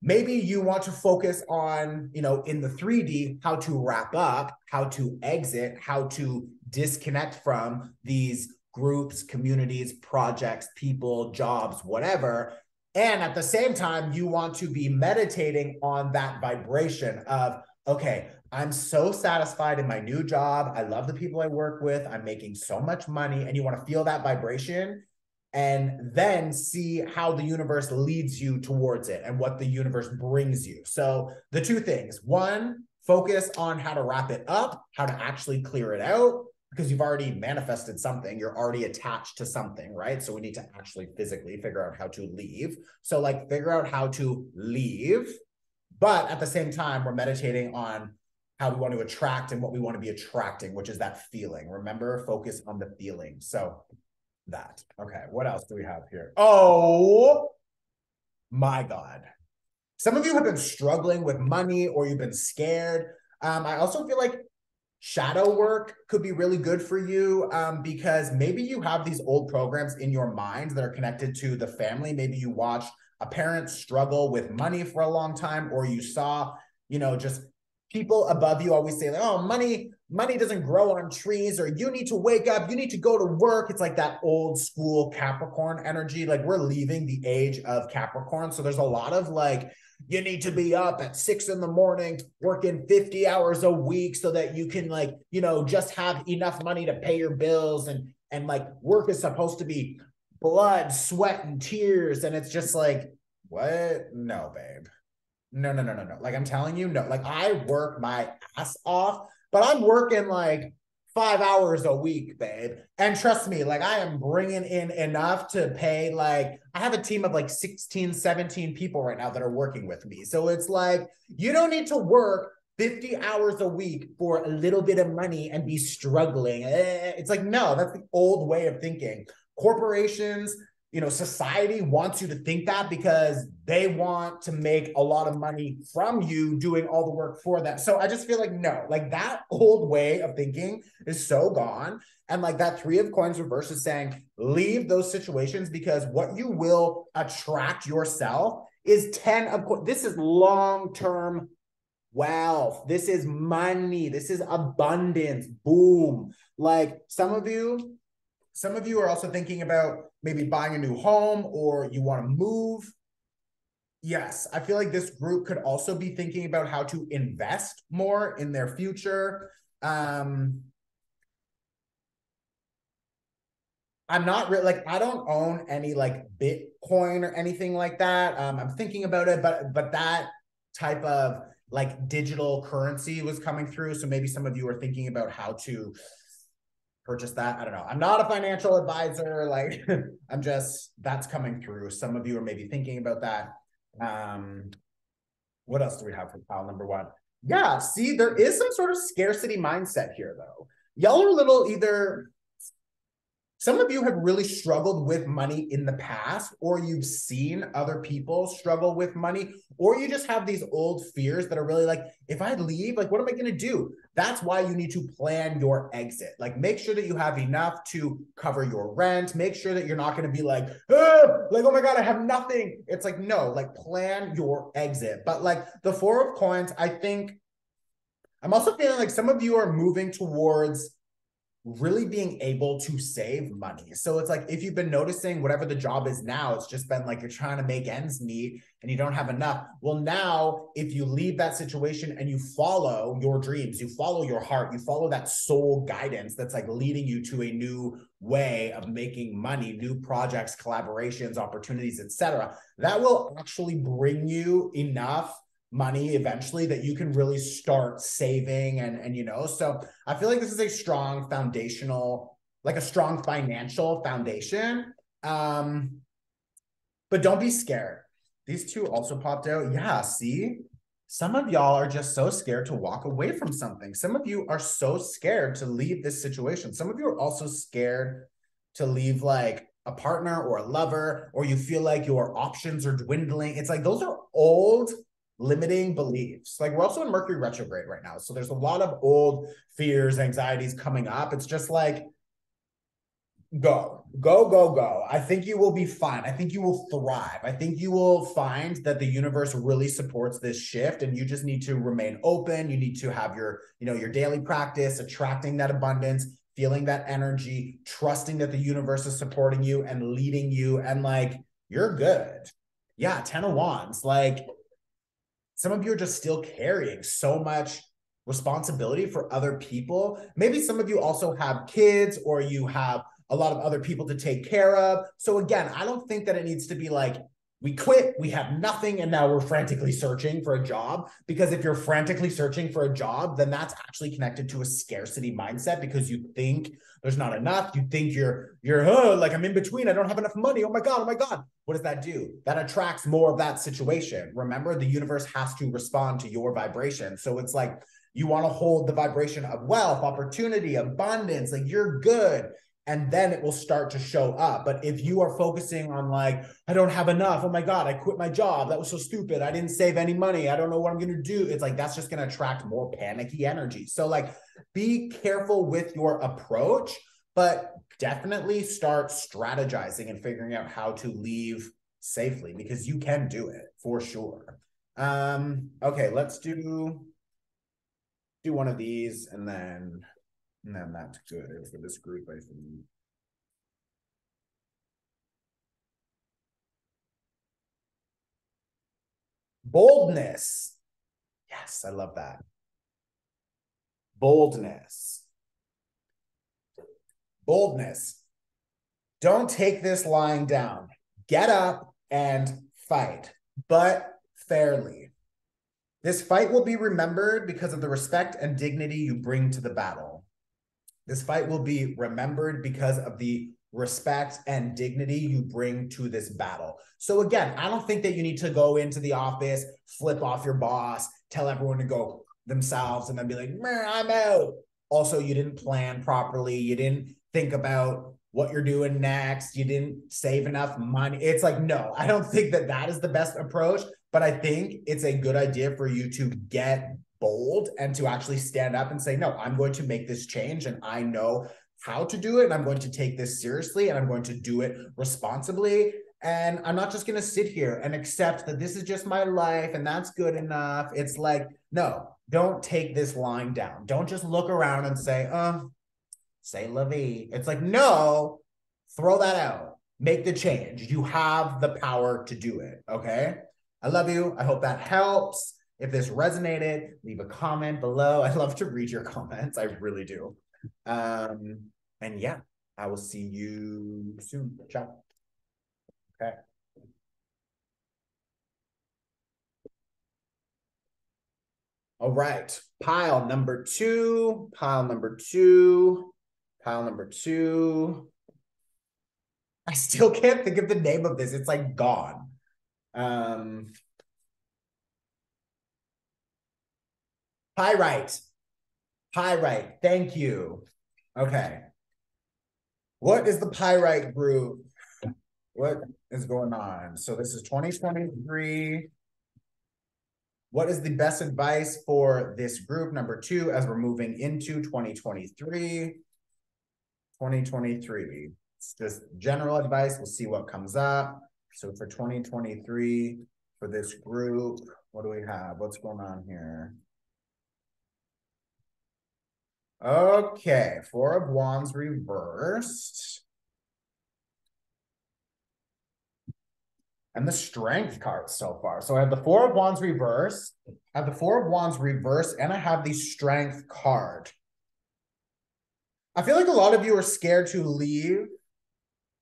maybe you want to focus on, you know, in the 3D, how to wrap up, how to exit, how to disconnect from these groups, communities, projects, people, jobs, whatever. And at the same time, you want to be meditating on that vibration of, okay, I'm so satisfied in my new job. I love the people I work with. I'm making so much money. And you want to feel that vibration. and then see how the universe leads you towards it and what the universe brings you. So the two things: one, focus on how to wrap it up, how to actually clear it out, because you've already manifested something, you're already attached to something, right? So we need to actually physically figure out how to leave. So like figure out how to leave, but at the same time, we're meditating on how we want to attract and what we want to be attracting, which is that feeling. Remember, focus on the feeling. So that. Okay, what else do we have here? Oh my God. Some of you have been struggling with money or you've been scared. I also feel like shadow work could be really good for you, because maybe you have these old programs in your mind that are connected to the family. Maybe you watched a parent struggle with money for a long time, or you saw, just people above you always say like, oh, money doesn't grow on trees, or you need to wake up, you need to go to work. It's like that old school Capricorn energy. Like we're leaving the age of Capricorn. So there's a lot of like, you need to be up at 6 a.m, working 50 hours a week so that you can like, just have enough money to pay your bills. And like work is supposed to be blood, sweat, and tears. And it's just like, what? No, babe. No. Like I'm telling you, no. Like I work my ass off, but I'm working like 5 hours a week, babe. And trust me, like I am bringing in enough to pay, like I have a team of like 16, 17 people right now that are working with me. So it's like, you don't need to work 50 hours a week for a little bit of money and be struggling. It's like, no, that's the old way of thinking. Corporations, society wants you to think that because they want to make a lot of money from you doing all the work for them. So I just feel like, no, like that old way of thinking is so gone. And like that 3 of coins reverse is saying, leave those situations, because what you will attract yourself is 10 of coins. This is long-term wealth. This is money. This is abundance. Boom. Like some of you are also thinking about maybe buying a new home, or you want to move. Yes, I feel like this group could also be thinking about how to invest more in their future. I'm not really like, I don't own any like Bitcoin or anything like that. I'm thinking about it, but that type of like digital currency was coming through. So maybe some of you are thinking about how to purchase that. I don't know. I'm not a financial advisor. Like that's coming through. Some of you are maybe thinking about that. What else do we have for pile number 1? Yeah, see, there is some sort of scarcity mindset here though. Y'all are a little either, some of you have really struggled with money in the past, or you've seen other people struggle with money, or you just have these old fears that are really like, if I leave, like, what am I going to do? That's why you need to plan your exit. Like, make sure that you have enough to cover your rent. Make sure that you're not going to be like, oh my God, I have nothing. It's like, no, like plan your exit. But like the 4 of coins, I think I'm also feeling like some of you are moving towards really being able to save money. So it's like, if you've been noticing whatever the job is now, it's just been like you're trying to make ends meet and you don't have enough. Well, now if you leave that situation and you follow your dreams, you follow your heart, you follow that soul guidance that's like leading you to a new way of making money, new projects, collaborations, opportunities, etc., that will actually bring you enough money eventually that you can really start saving. And so I feel like this is a strong foundational, like a strong financial foundation. But don't be scared. These 2 also popped out. Yeah, see, some of y'all are just so scared to walk away from something. Some of you are so scared to leave this situation. Some of you are also scared to leave like a partner or a lover, or you feel like your options are dwindling. It's like, those are old limiting beliefs. Like we're also in Mercury retrograde right now. So there's a lot of old fears, anxieties coming up. It's just like, go. I think you will be fine. I think you will thrive. I think you will find that the universe really supports this shift, and you just need to remain open. You need to have your, your daily practice, attracting that abundance, feeling that energy, trusting that the universe is supporting you and leading you, and like, you're good. Yeah, 10 of Wands. Like, some of you are just still carrying so much responsibility for other people. Maybe some of you also have kids, or you have a lot of other people to take care of. So again, I don't think that it needs to be like, we quit, we have nothing, and now we're frantically searching for a job. Because if you're frantically searching for a job, then that's actually connected to a scarcity mindset, because you think there's not enough. You think you're like, I'm in between. I don't have enough money. Oh my God, oh my God. What does that do? That attracts more of that situation. Remember, the universe has to respond to your vibration. So it's like, you want to hold the vibration of wealth, opportunity, abundance, like you're good. And then it will start to show up. But if you are focusing on like, I don't have enough. Oh my God, I quit my job. That was so stupid. I didn't save any money. I don't know what I'm going to do. It's like, that's just going to attract more panicky energy. So like, be careful with your approach, but definitely start strategizing and figuring out how to leave safely, because you can do it for sure. Okay, let's do one of these, and then that's good for this group, I think. Boldness. Yes, I love that. Boldness. Boldness. Don't take this lying down. Get up and fight, but fairly. This fight will be remembered because of the respect and dignity you bring to the battle. This fight will be remembered because of the respect and dignity you bring to this battle. So again, I don't think that you need to go into the office, flip off your boss, tell everyone to go themselves, and then be like, I'm out. Also, you didn't plan properly. You didn't think about what you're doing next. You didn't save enough money. It's like, no, I don't think that that is the best approach, but I think it's a good idea for you to get bold and to actually stand up and say, no, I'm going to make this change, and I know how to do it, and I'm going to take this seriously, and I'm going to do it responsibly. And I'm not just going to sit here and accept that this is just my life and that's good enough. It's like, no, don't take this lying down. Don't just look around and say, say la vie. It's like, no, throw that out. Make the change. You have the power to do it. Okay. I love you. I hope that helps. If this resonated, leave a comment below. I love to read your comments. I really do. And yeah, I will see you soon. Ciao. Okay. All right. Pile number two. I still can't think of the name of this. It's like gone. Pyrite. Thank you. Okay. What is the Pyrite group? What is going on? So this is 2023. What is the best advice for this group, number 2, as we're moving into 2023? 2023. It's just general advice. We'll see what comes up. So for 2023, for this group, what do we have? What's going on here? Okay, 4 of Wands reversed. And the Strength card so far. So I have the 4 of Wands reversed, I have the 4 of Wands reversed, and I have the Strength card. I feel like a lot of you are scared to leave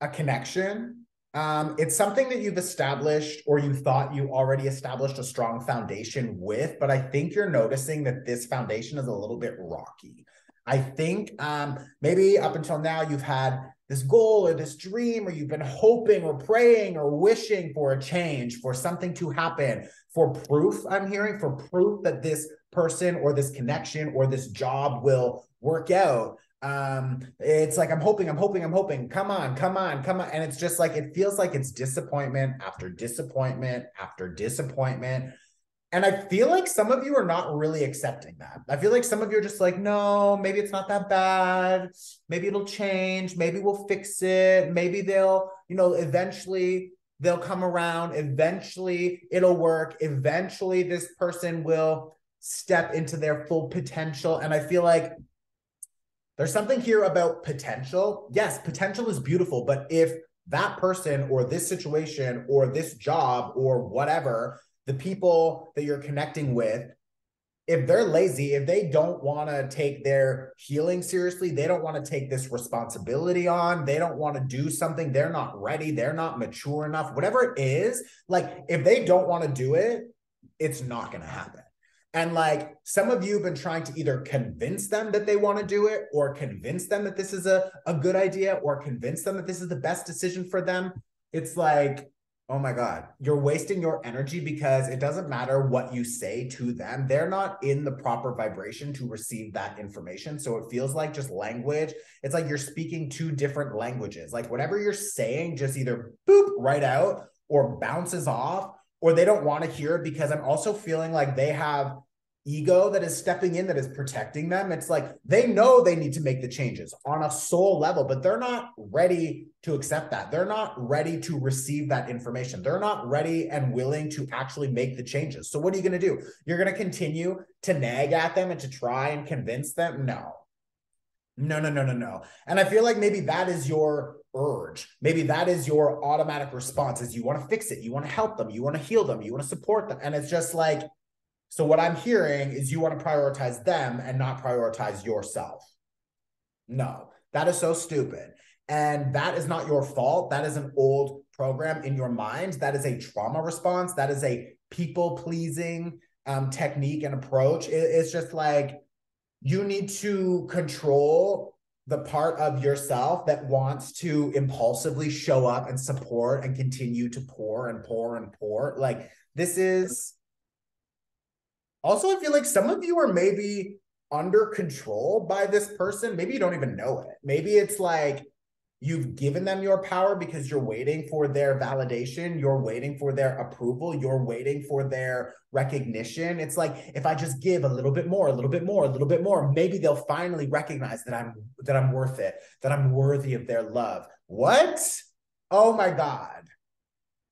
a connection. It's something that you've established, or you thought you already established a strong foundation with, but I think you're noticing that this foundation is a little bit rocky. I think maybe up until now you've had this goal or this dream, or you've been hoping or praying or wishing for a change, for something to happen, for proof. I'm hearing for proof that this person or this connection or this job will work out. It's like, I'm hoping, come on. And it's just like, it feels like it's disappointment after disappointment after disappointment. And I feel like some of you are not really accepting that. I feel like some of you are just like, no, maybe it's not that bad. Maybe it'll change. Maybe we'll fix it. Maybe they'll, eventually they'll come around. Eventually it'll work. Eventually this person will step into their full potential. And I feel like there's something here about potential. Yes, potential is beautiful, but if that person or this situation or this job or whatever, the people that you're connecting with if they're lazy, if they don't want to take their healing seriously, they don't want to take this responsibility on, they don't want to do something, they're not ready, they're not mature enough, whatever it is, like if they don't want to do it, it's not going to happen. And like some of you have been trying to either convince them that they want to do it, or convince them that this is a good idea, or convince them that this is the best decision for them. It's like, oh my God, you're wasting your energy, because it doesn't matter what you say to them. They're not in the proper vibration to receive that information. So it feels like just language. It's like you're speaking two different languages. Like whatever you're saying just either boop right out or bounces off, or they don't want to hear it, because I'm also feeling like they have ego that is stepping in, that is protecting them. It's like they know they need to make the changes on a soul level, but they're not ready to accept that. They're not ready to receive that information. They're not ready and willing to actually make the changes. So what are you going to do? You're going to continue to nag at them and to try and convince them? No. No. And I feel like maybe that is your urge. Maybe that is your automatic response, is you want to fix it. You want to help them. You want to heal them. You want to support them. And it's just like, so what I'm hearing is you want to prioritize them and not prioritize yourself. No, that is so stupid. And that is not your fault. That is an old program in your mind. That is a trauma response. That is a people-pleasing technique and approach. It's just like, you need to control the part of yourself that wants to impulsively show up and support and continue to pour and pour and pour. Like this is... Also, I feel like some of you are maybe under control by this person. Maybe you don't even know it. Maybe it's like you've given them your power because you're waiting for their validation. You're waiting for their approval. You're waiting for their recognition. It's like, if I just give a little bit more, a little bit more, a little bit more, maybe they'll finally recognize that I'm worth it, that I'm worthy of their love. What? Oh my God.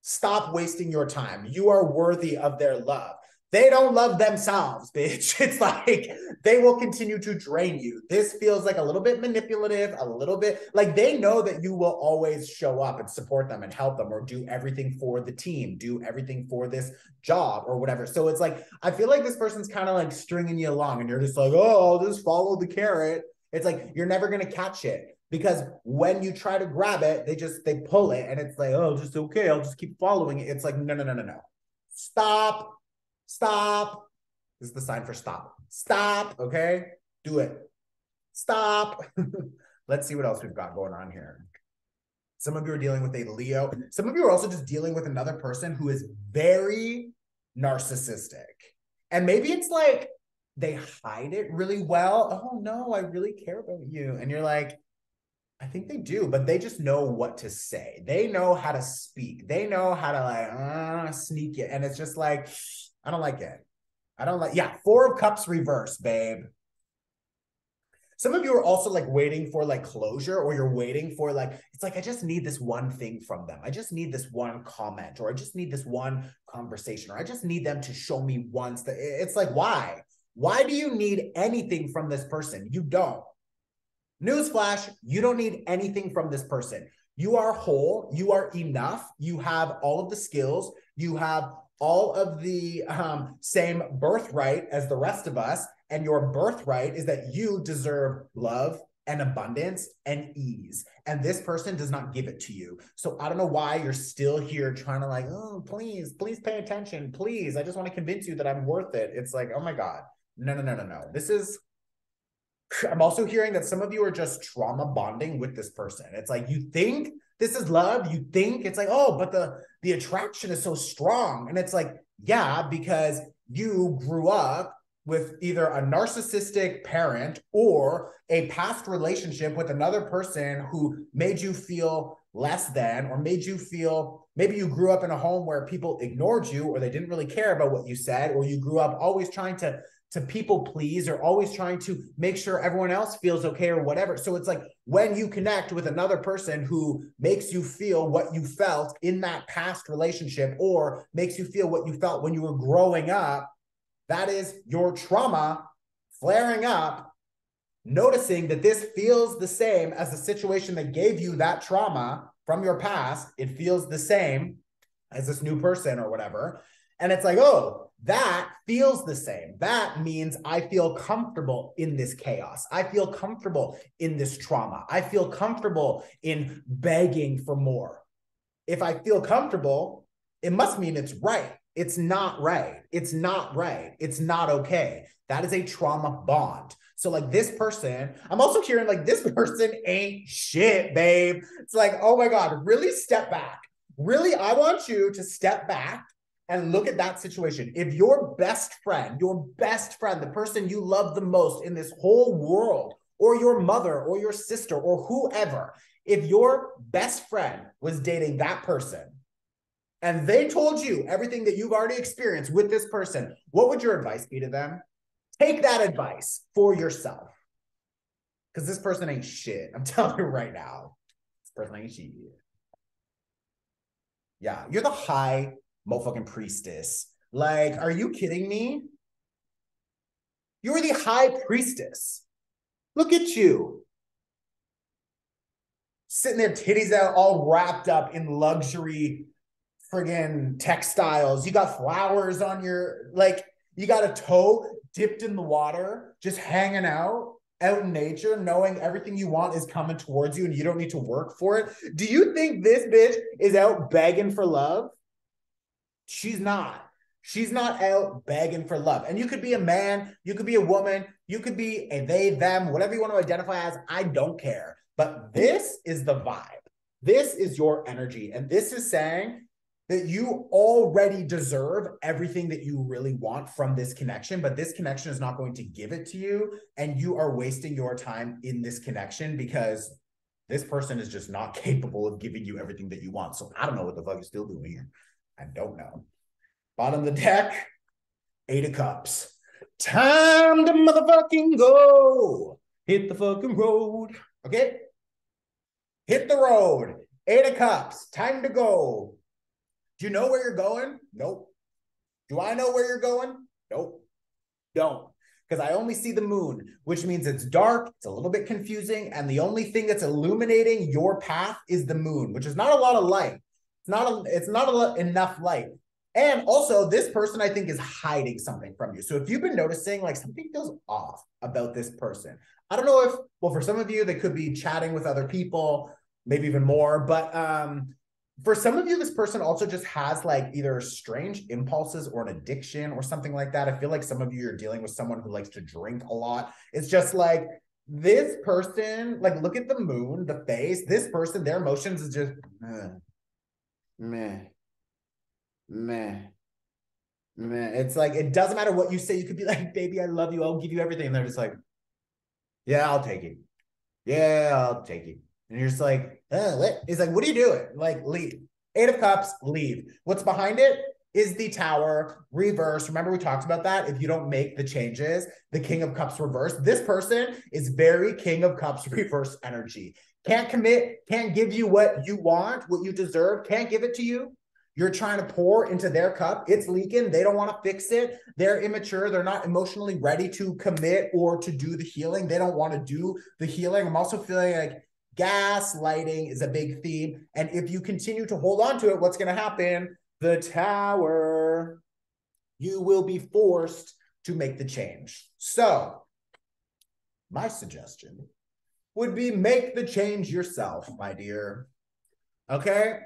Stop wasting your time. You are worthy of their love. They don't love themselves, bitch. It's like they will continue to drain you. This feels like a little bit manipulative, a little bit like they know that you will always show up and support them and help them, or do everything for the team, do everything for this job or whatever. So it's like, I feel like this person's kind of like stringing you along, and you're just like, oh, I'll just follow the carrot. It's like, you're never going to catch it, because when you try to grab it, they pull it, and it's like, oh, just okay, I'll just keep following it. It's like, no. Stop. This is the sign for stop. Stop, okay? Do it. Stop. Let's see what else we've got going on here. Some of you are dealing with a Leo. Some of you are also just dealing with another person who is very narcissistic. And maybe it's like they hide it really well. Oh, no, I really care about you. And you're like, I think they do, but they just know what to say. They know how to speak. They know how to like sneak it. And it's just like, I don't like it. Yeah, 4 of Cups reverse, babe. Some of you are also like waiting for like closure, or you're waiting for like, it's like, I just need this one thing from them. I just need this one comment, or I just need this one conversation, or I just need them to show me once that it's like, why? Why do you need anything from this person? You don't. Newsflash, you don't need anything from this person. You are whole. You are enough. You have all of the skills. You have all of the same birthright as the rest of us. And your birthright is that you deserve love and abundance and ease. And this person does not give it to you. So I don't know why you're still here trying to like, oh, please pay attention. Please, I just want to convince you that I'm worth it. It's like, oh my God. No. This is... I'm also hearing that some of you are just trauma bonding with this person. It's like, you think this is love. You think it's like, oh, but the attraction is so strong. And it's like, yeah, because you grew up with either a narcissistic parent or a past relationship with another person who made you feel less than, or made you feel, maybe you grew up in a home where people ignored you, or they didn't really care about what you said, or you grew up always trying to people please, or always trying to make sure everyone else feels okay or whatever. So it's like, when you connect with another person who makes you feel what you felt in that past relationship, or makes you feel what you felt when you were growing up, that is your trauma flaring up, noticing that this feels the same as the situation that gave you that trauma from your past. It feels the same as this new person or whatever. And it's like, oh, that feels the same. That means I feel comfortable in this chaos. I feel comfortable in this trauma. I feel comfortable in begging for more. If I feel comfortable, it must mean it's right. It's not right. It's not right. It's not okay. That is a trauma bond. So like this person, I'm also hearing like this person ain't shit, babe. It's like, oh my God, really step back. Really, I want you to step back and look at that situation. If your best friend, the person you love the most in this whole world, or your mother or your sister or whoever, if your best friend was dating that person and they told you everything that you've already experienced with this person, what would your advice be to them? Take that advice for yourself. Because this person ain't shit. I'm telling you right now. This person ain't shit. Yeah, you're the high motherfucking priestess. Like, are you kidding me? You're the high priestess. Look at you. Sitting there, titties out, all wrapped up in luxury friggin' textiles. You got flowers on your, like, you got a toe dipped in the water, just hanging out in nature, knowing everything you want is coming towards you and you don't need to work for it. Do you think this bitch is out begging for love? She's not. She's not out begging for love. And you could be a man, you could be a woman, you could be a they, them, whatever you want to identify as. I don't care. But this is the vibe. This is your energy. And this is saying that you already deserve everything that you really want from this connection, but this connection is not going to give it to you. And you are wasting your time in this connection because this person is just not capable of giving you everything that you want. So I don't know what the fuck you're still doing here. I don't know. Bottom of the deck, 8 of Cups. Time to motherfucking go. Hit the fucking road. Okay? Hit the road. 8 of Cups. Time to go. Do you know where you're going? Nope. Do I know where you're going? Nope. Don't. Because I only see the moon, which means it's dark, it's a little bit confusing, and the only thing that's illuminating your path is the moon, which is not a lot of light. It's not enough light. And also, this person, I think, is hiding something from you. So if you've been noticing, like, something feels off about this person. I don't know if, well, for some of you, they could be chatting with other people, maybe even more. But for some of you, this person also just has, like, either strange impulses or an addiction or something like that. I feel like some of you are dealing with someone who likes to drink a lot. It's just like, this person, like, look at the moon, the face. This person, their emotions is just, meh. It's like, it doesn't matter what you say. You could be like, baby, I love you. I'll give you everything. And they're just like, yeah, I'll take it. Yeah, I'll take it. And you're just like, what? It's like, what are you doing? Like, leave. 8 of Cups, leave. What's behind it is the Tower reverse. Remember, we talked about that. If you don't make the changes, the King of Cups reverse. This person is very King of Cups reverse energy. Can't commit, can't give you what you want, what you deserve, can't give it to you. You're trying to pour into their cup. It's leaking. They don't want to fix it. They're immature. They're not emotionally ready to commit or to do the healing. They don't want to do the healing. I'm also feeling like gaslighting is a big theme. And if you continue to hold on to it, what's going to happen? The Tower. You will be forced to make the change. So my suggestion would be make the change yourself, my dear. Okay?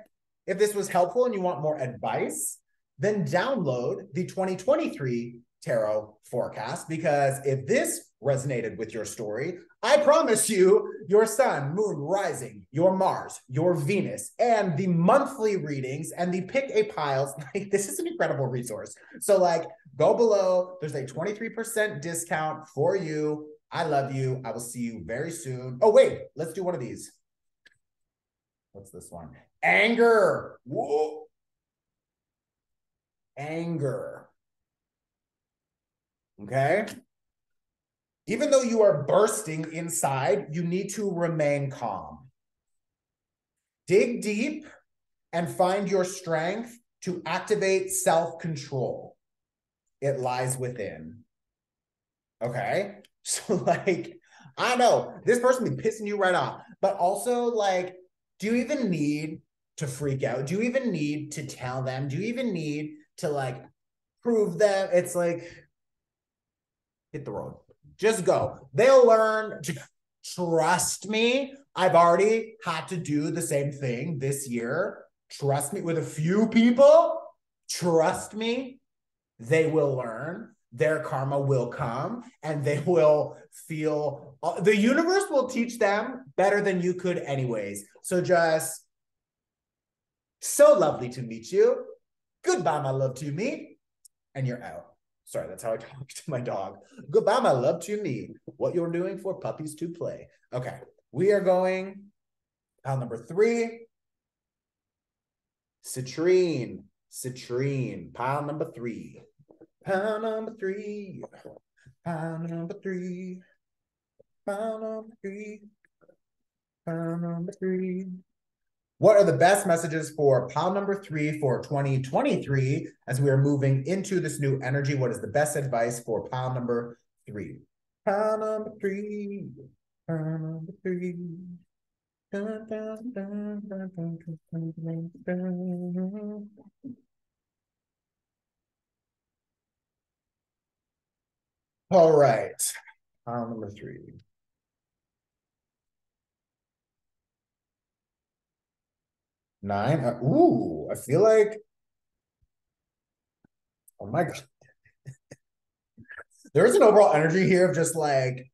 If this was helpful and you want more advice, then download the 2023 Tarot Forecast, because if this resonated with your story, I promise you your sun, moon, rising, your Mars, your Venus, and the monthly readings and the pick a piles, like, this is an incredible resource. So like, go below. There's a 23% discount for you. I love you. I will see you very soon. Oh, wait, let's do one of these. What's this one? Anger. Whoa. Anger. Okay. Even though you are bursting inside, you need to remain calm. Dig deep and find your strength to activate self-control. It lies within. Okay. So like, I know this person be pissing you right off, but also like, do you even need to freak out? Do you even need to tell them? Do you even need to like prove them. It's like, hit the road. Just go. They'll learn. Trust me. I've already had to do the same thing this year. Trust me, with a few people. Trust me, they will learn. Their karma will come and they will feel, the universe will teach them better than you could anyways. So just, so lovely to meet you. Goodbye, my love, to me. And you're out. Sorry, that's how I talk to my dog. Goodbye, my love, to me. What you're doing for puppies to play. Okay, we are going pile number 3. Citrine. Citrine. Pile number 3. Pile number 3. Pile number 3. Pile number 3. Pile number 3. What are the best messages for pile number 3 for 2023 as we are moving into this new energy? What is the best advice for pile number 3? Pile number 3. Pile number 3. Dun, dun, dun, dun, dun, dun, dun, dun. All right. Pile number 3. 9. Ooh, I feel like, oh my God. There is an overall energy here of just like,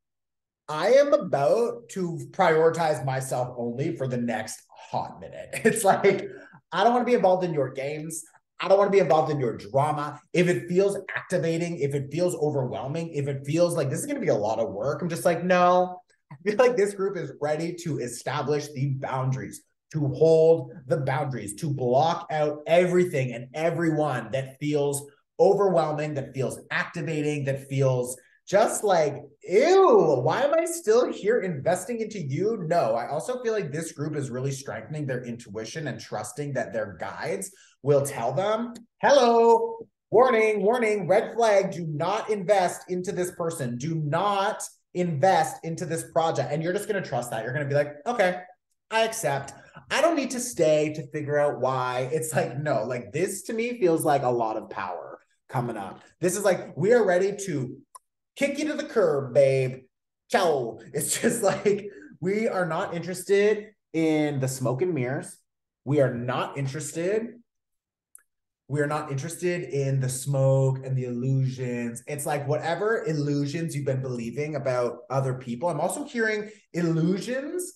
I am about to prioritize myself only for the next hot minute. It's like, I don't want to be involved in your games. I don't want to be involved in your drama. If it feels activating, if it feels overwhelming, if it feels like this is going to be a lot of work, I'm just like, no. I feel like this group is ready to establish the boundaries, to hold the boundaries, to block out everything and everyone that feels overwhelming, that feels activating, that feels just like, ew, why am I still here investing into you? No, I also feel like this group is really strengthening their intuition and trusting that their guides will tell them, hello, warning, warning, red flag, do not invest into this person. Do not invest into this project. And you're just going to trust that. You're going to be like, okay, I accept. I don't need to stay to figure out why. It's like, no, like this to me feels like a lot of power coming up. This is like, we are ready to kick you to the curb, babe. Ciao. It's just like, we are not interested in the smoke and mirrors. We are not interested. We are not interested in the smoke and the illusions. It's like whatever illusions you've been believing about other people. I'm also hearing illusions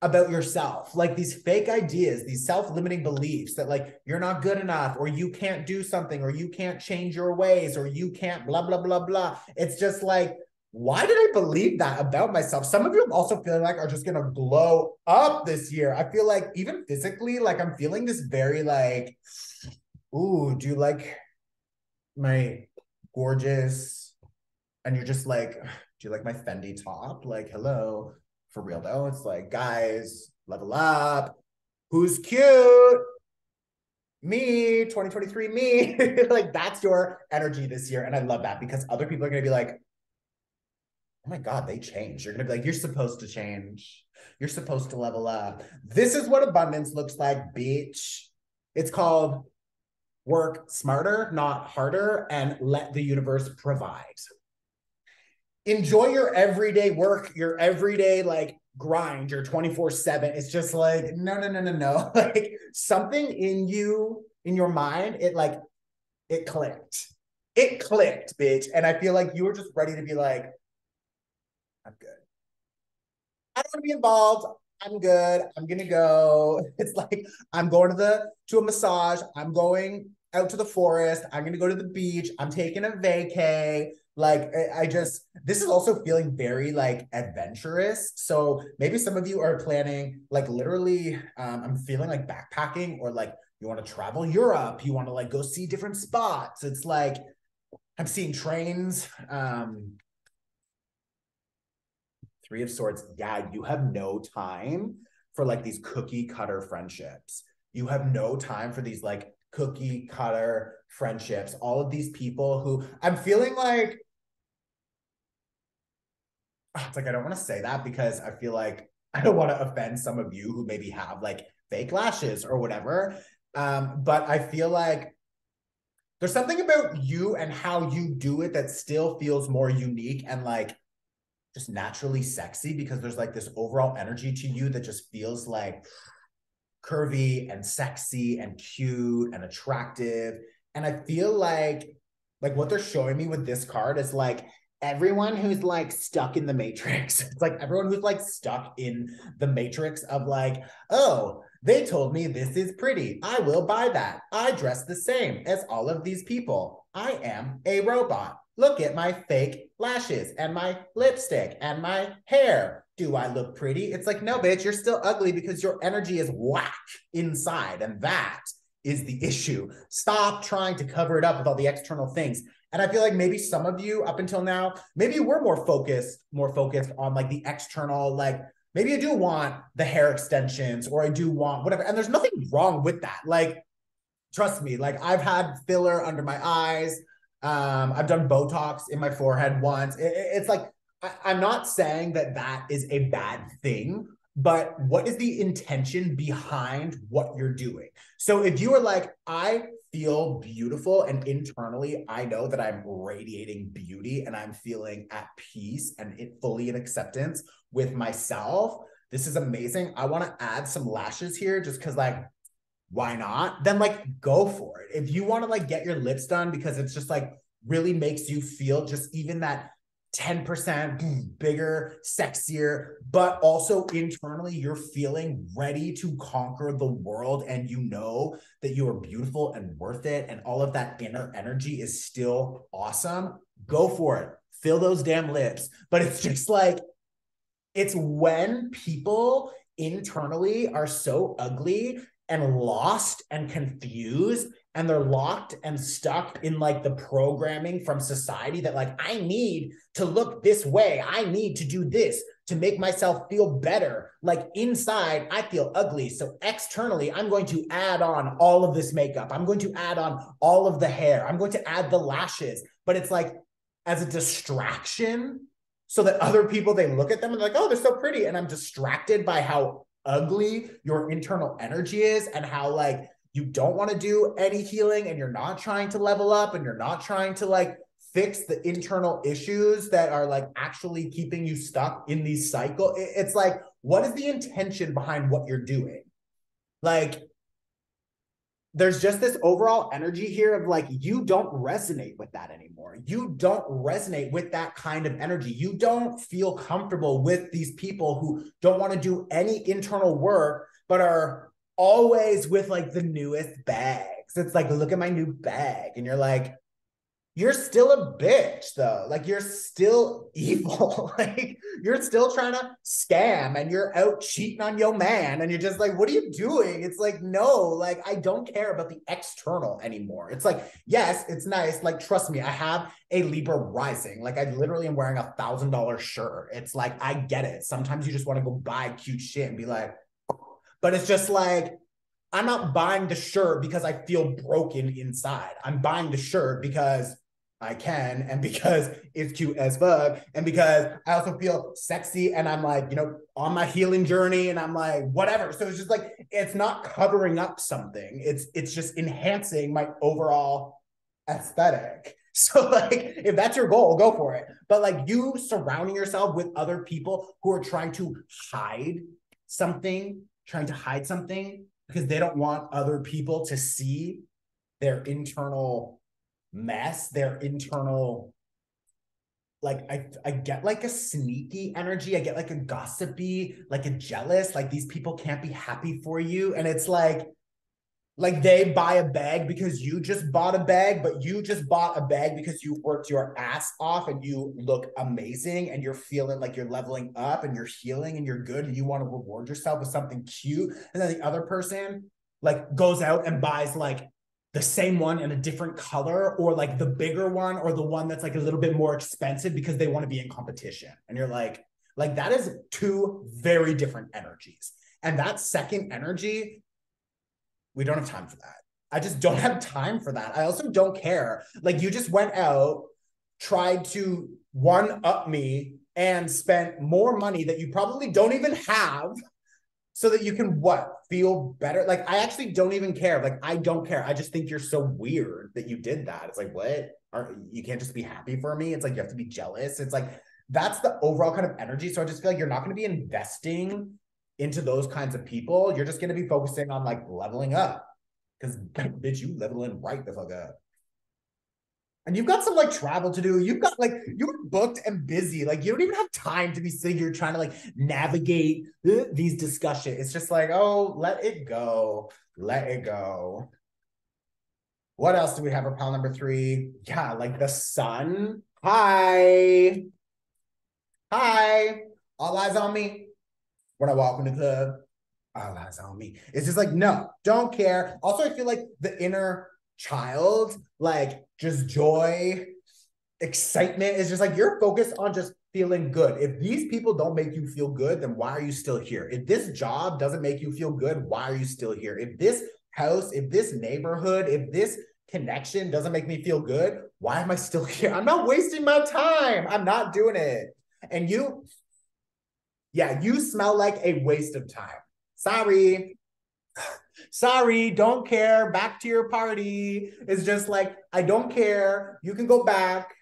about yourself, like these fake ideas, these self-limiting beliefs that like you're not good enough, or you can't do something, or you can't change your ways, or you can't blah blah blah blah. It's just like, why did I believe that about myself? Some of you I'm also feeling like are just gonna glow up this year. I feel like even physically, like I'm feeling this very like, ooh, do you like my gorgeous, and you're just like, do you like my Fendi top? Like, hello. For real though, it's like, guys, level up. Who's cute? Me, 2023 me. Like, that's your energy this year. And I love that because other people are going to be like, oh my God, they changed. You're going to be like, you're supposed to change. You're supposed to level up. This is what abundance looks like, bitch. It's called work smarter, not harder, and let the universe provide. Enjoy your everyday work, your everyday like grind, your 24/7. It's just like, no. Like something in you, in your mind, it clicked. It clicked, bitch. And I feel like you were just ready to be like, I'm good. I don't want to be involved. I'm good. I'm gonna go. It's like I'm going to a massage. I'm going out to the forest. I'm gonna go to the beach. I'm taking a vacay. Like this is also feeling very like adventurous. So maybe some of you are planning like literally, I'm feeling like backpacking, or like you want to travel Europe. You want to like go see different spots. It's like I'm seeing trains. Three of Swords. Yeah, you have no time for like these cookie cutter friendships. You have no time for these like cookie cutter friendships. All of these people who I'm feeling like, it's like, I don't want to say that because I feel like I don't want to offend some of you who maybe have like fake lashes or whatever. But I feel like there's something about you and how you do it that still feels more unique and like just naturally sexy, because there's like this overall energy to you that just feels like curvy and sexy and cute and attractive. And I feel like what they're showing me with this card is like everyone who's like stuck in the matrix. It's like everyone who's like stuck in the matrix of like, oh, they told me this is pretty, I will buy that, I dress the same as all of these people, I am a robot, look at my fake lashes and my lipstick and my hair, do I look pretty? It's like, no, bitch, you're still ugly because your energy is whack inside, and that is the issue. Stop trying to cover it up with all the external things. And I feel like maybe some of you up until now, maybe you were more focused on like the external, like maybe I do want the hair extensions or I do want whatever. And there's nothing wrong with that. Like, trust me, like I've had filler under my eyes. I've done Botox in my forehead once. It's like, I'm not saying that that is a bad thing, but what is the intention behind what you're doing? So if you are like, I feel beautiful and internally I know that I'm radiating beauty and I'm feeling at peace and fully in acceptance with myself, this is amazing, I want to add some lashes here just because like, why not? Then like go for it. If you want to like get your lips done because it's just like really makes you feel just even that 10% bigger, sexier, but also internally you're feeling ready to conquer the world and you know that you are beautiful and worth it and all of that inner energy is still awesome, go for it. Fill those damn lips. But it's just like, it's when people internally are so ugly and lost and confused and they're locked and stuck in like the programming from society that like, I need to look this way, I need to do this to make myself feel better. Like inside, I feel ugly. So externally, I'm going to add on all of this makeup. I'm going to add on all of the hair. I'm going to add the lashes. But it's like as a distraction so that other people, they look at them and they're like, oh, they're so pretty. And I'm distracted by how ugly your internal energy is and how like you don't want to do any healing and you're not trying to level up and you're not trying to like fix the internal issues that are like actually keeping you stuck in these cycles. It's like, what is the intention behind what you're doing? Like, there's just this overall energy here of like, you don't resonate with that anymore. You don't resonate with that kind of energy. You don't feel comfortable with these people who don't want to do any internal work, but are always with like the newest bags. It's like, look at my new bag. And you're like, you're still a bitch though. Like you're still evil. Like you're still trying to scam and you're out cheating on your man. And you're just like, what are you doing? It's like, no, like I don't care about the external anymore. It's like, yes, it's nice. Like, trust me, I have a Libra rising. Like I literally am wearing $1,000 shirt. It's like, I get it. Sometimes you just want to go buy cute shit and be like, but it's just like, I'm not buying the shirt because I feel broken inside. I'm buying the shirt because I can and because it's cute as fuck and because I also feel sexy and I'm like, you know, on my healing journey and I'm like, whatever. So it's just like, it's not covering up something. It's just enhancing my overall aesthetic. So like, if that's your goal, go for it. But like you surrounding yourself with other people who are trying to hide something because they don't want other people to see their internal mess, their internal, like I get like a sneaky energy, I get like a gossipy, like a jealous, like these people can't be happy for you. And it's like they buy a bag because you just bought a bag, but you just bought a bag because you worked your ass off and you look amazing and you're feeling like you're leveling up and you're healing and you're good and you want to reward yourself with something cute. And then the other person like goes out and buys like the same one in a different color or like the bigger one or the one that's like a little bit more expensive because they want to be in competition. And you're like that is two very different energies. And that second energy, we don't have time for that. I just don't have time for that. I also don't care. Like you just went out, tried to one up me and spent more money that you probably don't even have so that you can what? feel better. Like, I actually don't even care. Like, I don't care. I just think you're so weird that you did that. It's like, what? You can't just be happy for me. It's like, you have to be jealous. It's like, that's the overall kind of energy. So I just feel like you're not going to be investing into those kinds of people. You're just going to be focusing on like leveling up, because bitch, you leveling right the fuck up. And you've got some like travel to do. You've got like, you're booked and busy. Like, you don't even have time to be sitting here trying to like navigate these discussions. It's just like, oh, let it go. Let it go. What else do we have for pile number 3? Yeah, like the sun. Hi. Hi. All eyes on me. When I walk into the club, all eyes on me. It's just like, no, don't care. Also, I feel like the inner child, like just joy, excitement is just like, you're focused on just feeling good. If these people don't make you feel good, then why are you still here? If this job doesn't make you feel good, why are you still here? If this house, if this neighborhood, if this connection doesn't make me feel good, why am I still here? I'm not wasting my time. I'm not doing it. And you, yeah, you smell like a waste of time. Sorry. Sorry, don't care. Back to your party. It's just like, I don't care. You can go back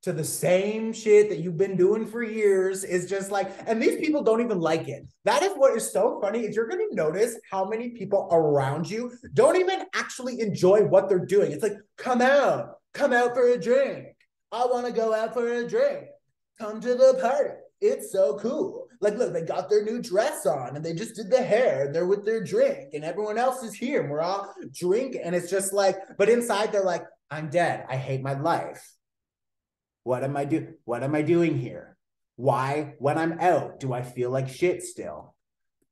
to the same shit that you've been doing for years. It's just like, and these people don't even like it. That is what is so funny, is you're going to notice how many people around you don't even actually enjoy what they're doing. It's like, come out for a drink. I want to go out for a drink. Come to the party. It's so cool. Like, look, they got their new dress on and they just did the hair. They're with their drink and everyone else is here and we're all drinking. And it's just like, but inside they're like, I'm dead. I hate my life. What am I doing here? Why, when I'm out, do I feel like shit still?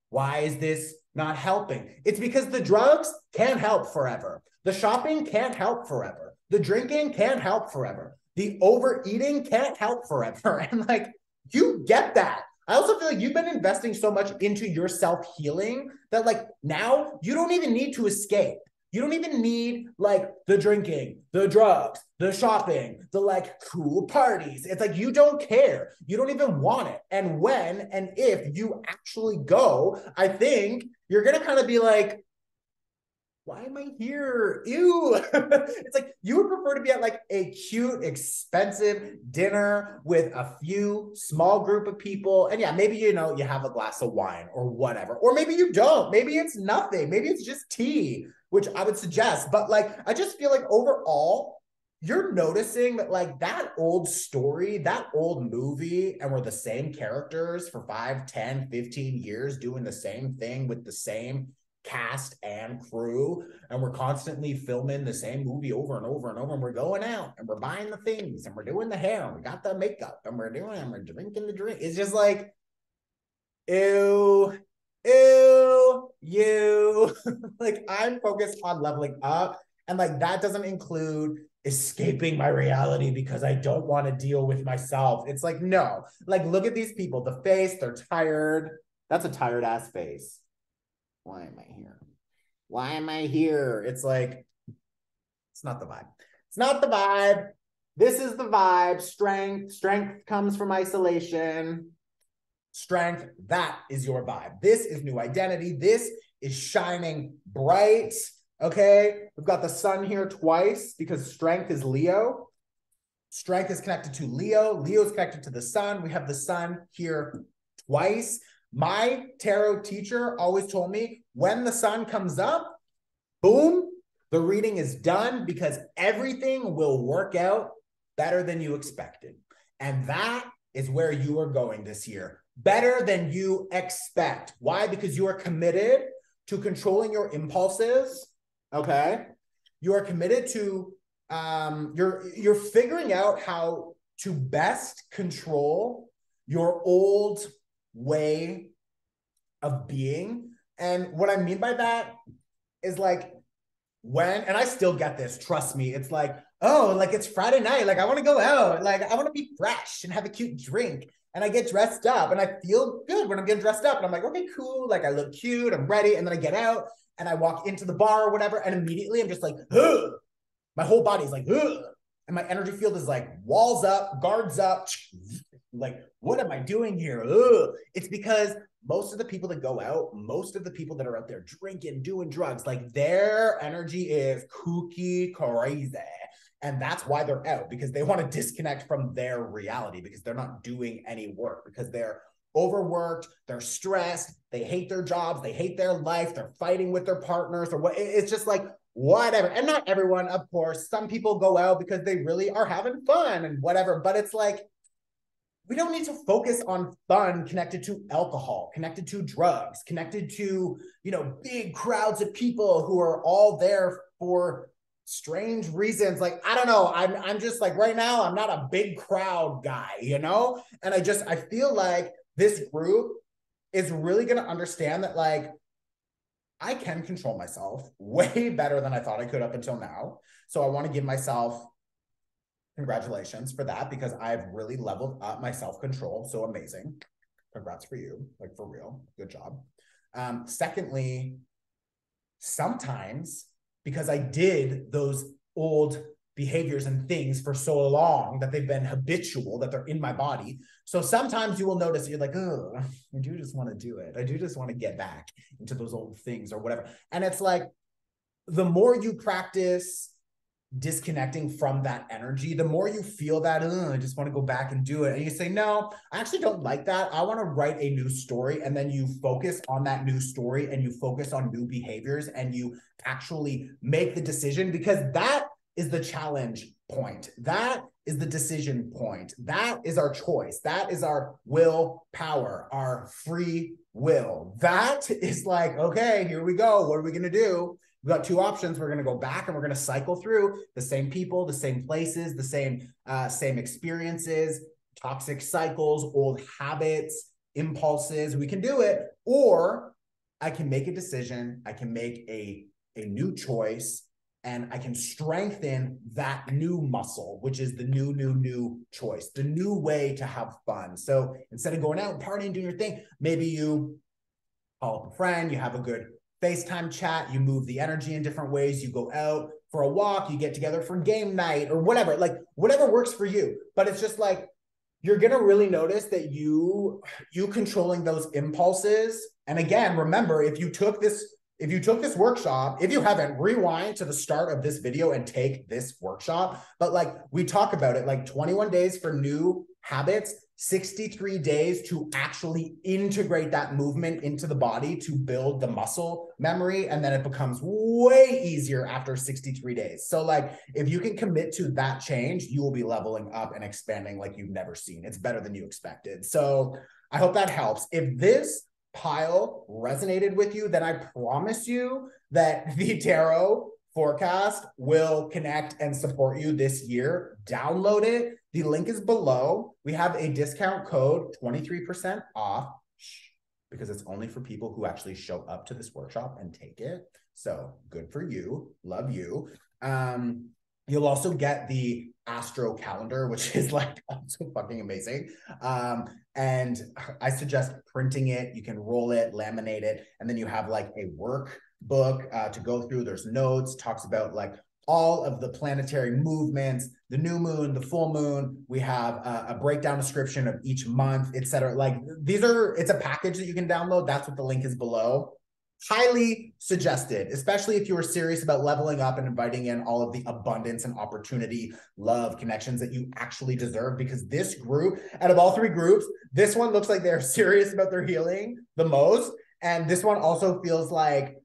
Why is this not helping? It's because the drugs can't help forever. The shopping can't help forever. The drinking can't help forever. The overeating can't help forever. And like, you get that. I also feel like you've been investing so much into your self-healing that like now you don't even need to escape. You don't even need like the drinking, the drugs, the shopping, the like cool parties. It's like, you don't care. You don't even want it. And when and if you actually go, I think you're going to kind of be like, why am I here? Ew. It's like, you would prefer to be at like a cute, expensive dinner with a few small group of people. And yeah, maybe, you know, you have a glass of wine or whatever. Or maybe you don't. Maybe it's nothing. Maybe it's just tea, which I would suggest. But like, I just feel like overall, you're noticing that like that old story, that old movie, and we're the same characters for 5, 10, 15 years doing the same thing with the same cast and crew, and we're constantly filming the same movie over and over and over, and we're going out and we're buying the things and we're doing the hair and we got the makeup and we're drinking the drink. It's just like, ew, you. Like, I'm focused on leveling up, and like that doesn't include escaping my reality because I don't want to deal with myself. It's like, no, like, look at these people, the face, they're tired. That's a tired ass face. Why am I here? Why am I here? It's like, it's not the vibe. It's not the vibe. This is the vibe. Strength. Strength comes from isolation. Strength, that is your vibe. This is new identity. This is shining bright. Okay? We've got the sun here twice because strength is Leo. Strength is connected to Leo. Leo is connected to the sun. We have the sun here twice. My tarot teacher always told me, when the sun comes up, boom, the reading is done because everything will work out better than you expected. And that is where you are going this year. Better than you expect. Why? Because you are committed to controlling your impulses. Okay? You are committed to, you're figuring out how to best control your old way of being. And what I mean by that is like, when, and I still get this, trust me, it's like, oh, like it's Friday night, like I want to go out, like I want to be fresh and have a cute drink, and I get dressed up and I feel good when I'm getting dressed up, and I'm like, okay, cool, like I look cute, I'm ready, and then I get out and I walk into the bar or whatever, and immediately I'm just like, ugh. My whole body's like, ugh. And my energy field is like walls up, guards up, like, what am I doing here? Ugh. It's because most of the people that go out, most of the people that are out there drinking, doing drugs, like their energy is kooky crazy. And that's why they're out, because they want to disconnect from their reality, because they're not doing any work, because they're overworked, they're stressed, they hate their jobs, they hate their life, they're fighting with their partners, or what. It's just like, whatever. And not everyone, of course. Some people go out because they really are having fun and whatever. But it's like, we don't need to focus on fun connected to alcohol, connected to drugs, connected to, you know, big crowds of people who are all there for strange reasons. Like, I don't know. I'm just like, right now, I'm not a big crowd guy, you know? And I feel like this group is really going to understand that, like, I can control myself way better than I thought I could up until now. So I want to give myself congratulations for that, because I've really leveled up my self-control. So amazing. Congrats for you. Like, for real. Good job. Secondly, sometimes because I did those old behaviors and things for so long that they've been habitual, that they're in my body. So sometimes you will notice you're like, oh, I do just want to do it. I do just want to get back into those old things or whatever. And it's like, the more you practice disconnecting from that energy, the more you feel that, I just want to go back and do it. And you say, no, I actually don't like that. I want to write a new story. And then you focus on that new story and you focus on new behaviors and you actually make the decision, because that is the challenge point. That is the decision point. That is our choice. That is our willpower, our free will. That is like, okay, here we go. What are we going to do? We've got two options. We're going to go back and we're going to cycle through the same people, the same places, the same experiences, toxic cycles, old habits, impulses. We can do it. Or I can make a decision. I can make a new choice, and I can strengthen that new muscle, which is the new choice, the new way to have fun. So instead of going out and partying, doing your thing, maybe you call up a friend, you have a good FaceTime chat, you move the energy in different ways, you go out for a walk, you get together for game night or whatever, like whatever works for you. But it's just like, you're going to really notice that you controlling those impulses. And again, remember, if you took this workshop, if you haven't, rewind to the start of this video and take this workshop. But like, we talk about it, like 21 days for new habits, 63 days to actually integrate that movement into the body to build the muscle memory. And then it becomes way easier after 63 days. So like, if you can commit to that change, you will be leveling up and expanding like you've never seen. It's better than you expected. So I hope that helps. If this pile resonated with you, then I promise you that the tarot forecast will connect and support you this year. Download it. The link is below. We have a discount code, 23% off, because it's only for people who actually show up to this workshop and take it. So good for you. Love you. You'll also get the Astro calendar, which is like so fucking amazing. And I suggest printing it. You can roll it, laminate it, and then you have like a workbook to go through. There's notes, talks about like all of the planetary movements, the new moon, the full moon. We have a breakdown description of each month, etc. Like it's a package that you can download. That's what the link is below. Highly suggested, especially if you are serious about leveling up and inviting in all of the abundance and opportunity, love, connections that you actually deserve. Because this group, out of all three groups, this one looks like they're serious about their healing the most. And this one also feels like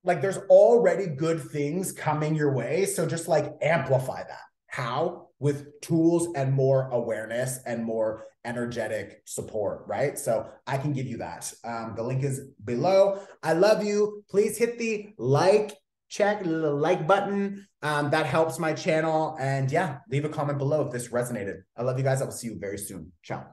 there's already good things coming your way. So just like amplify that. How? With tools and more awareness and more energetic support, right? So I can give you that. The link is below. I love you. Please hit the like button. That helps my channel. And yeah, leave a comment below if this resonated. I love you guys. I will see you very soon. Ciao.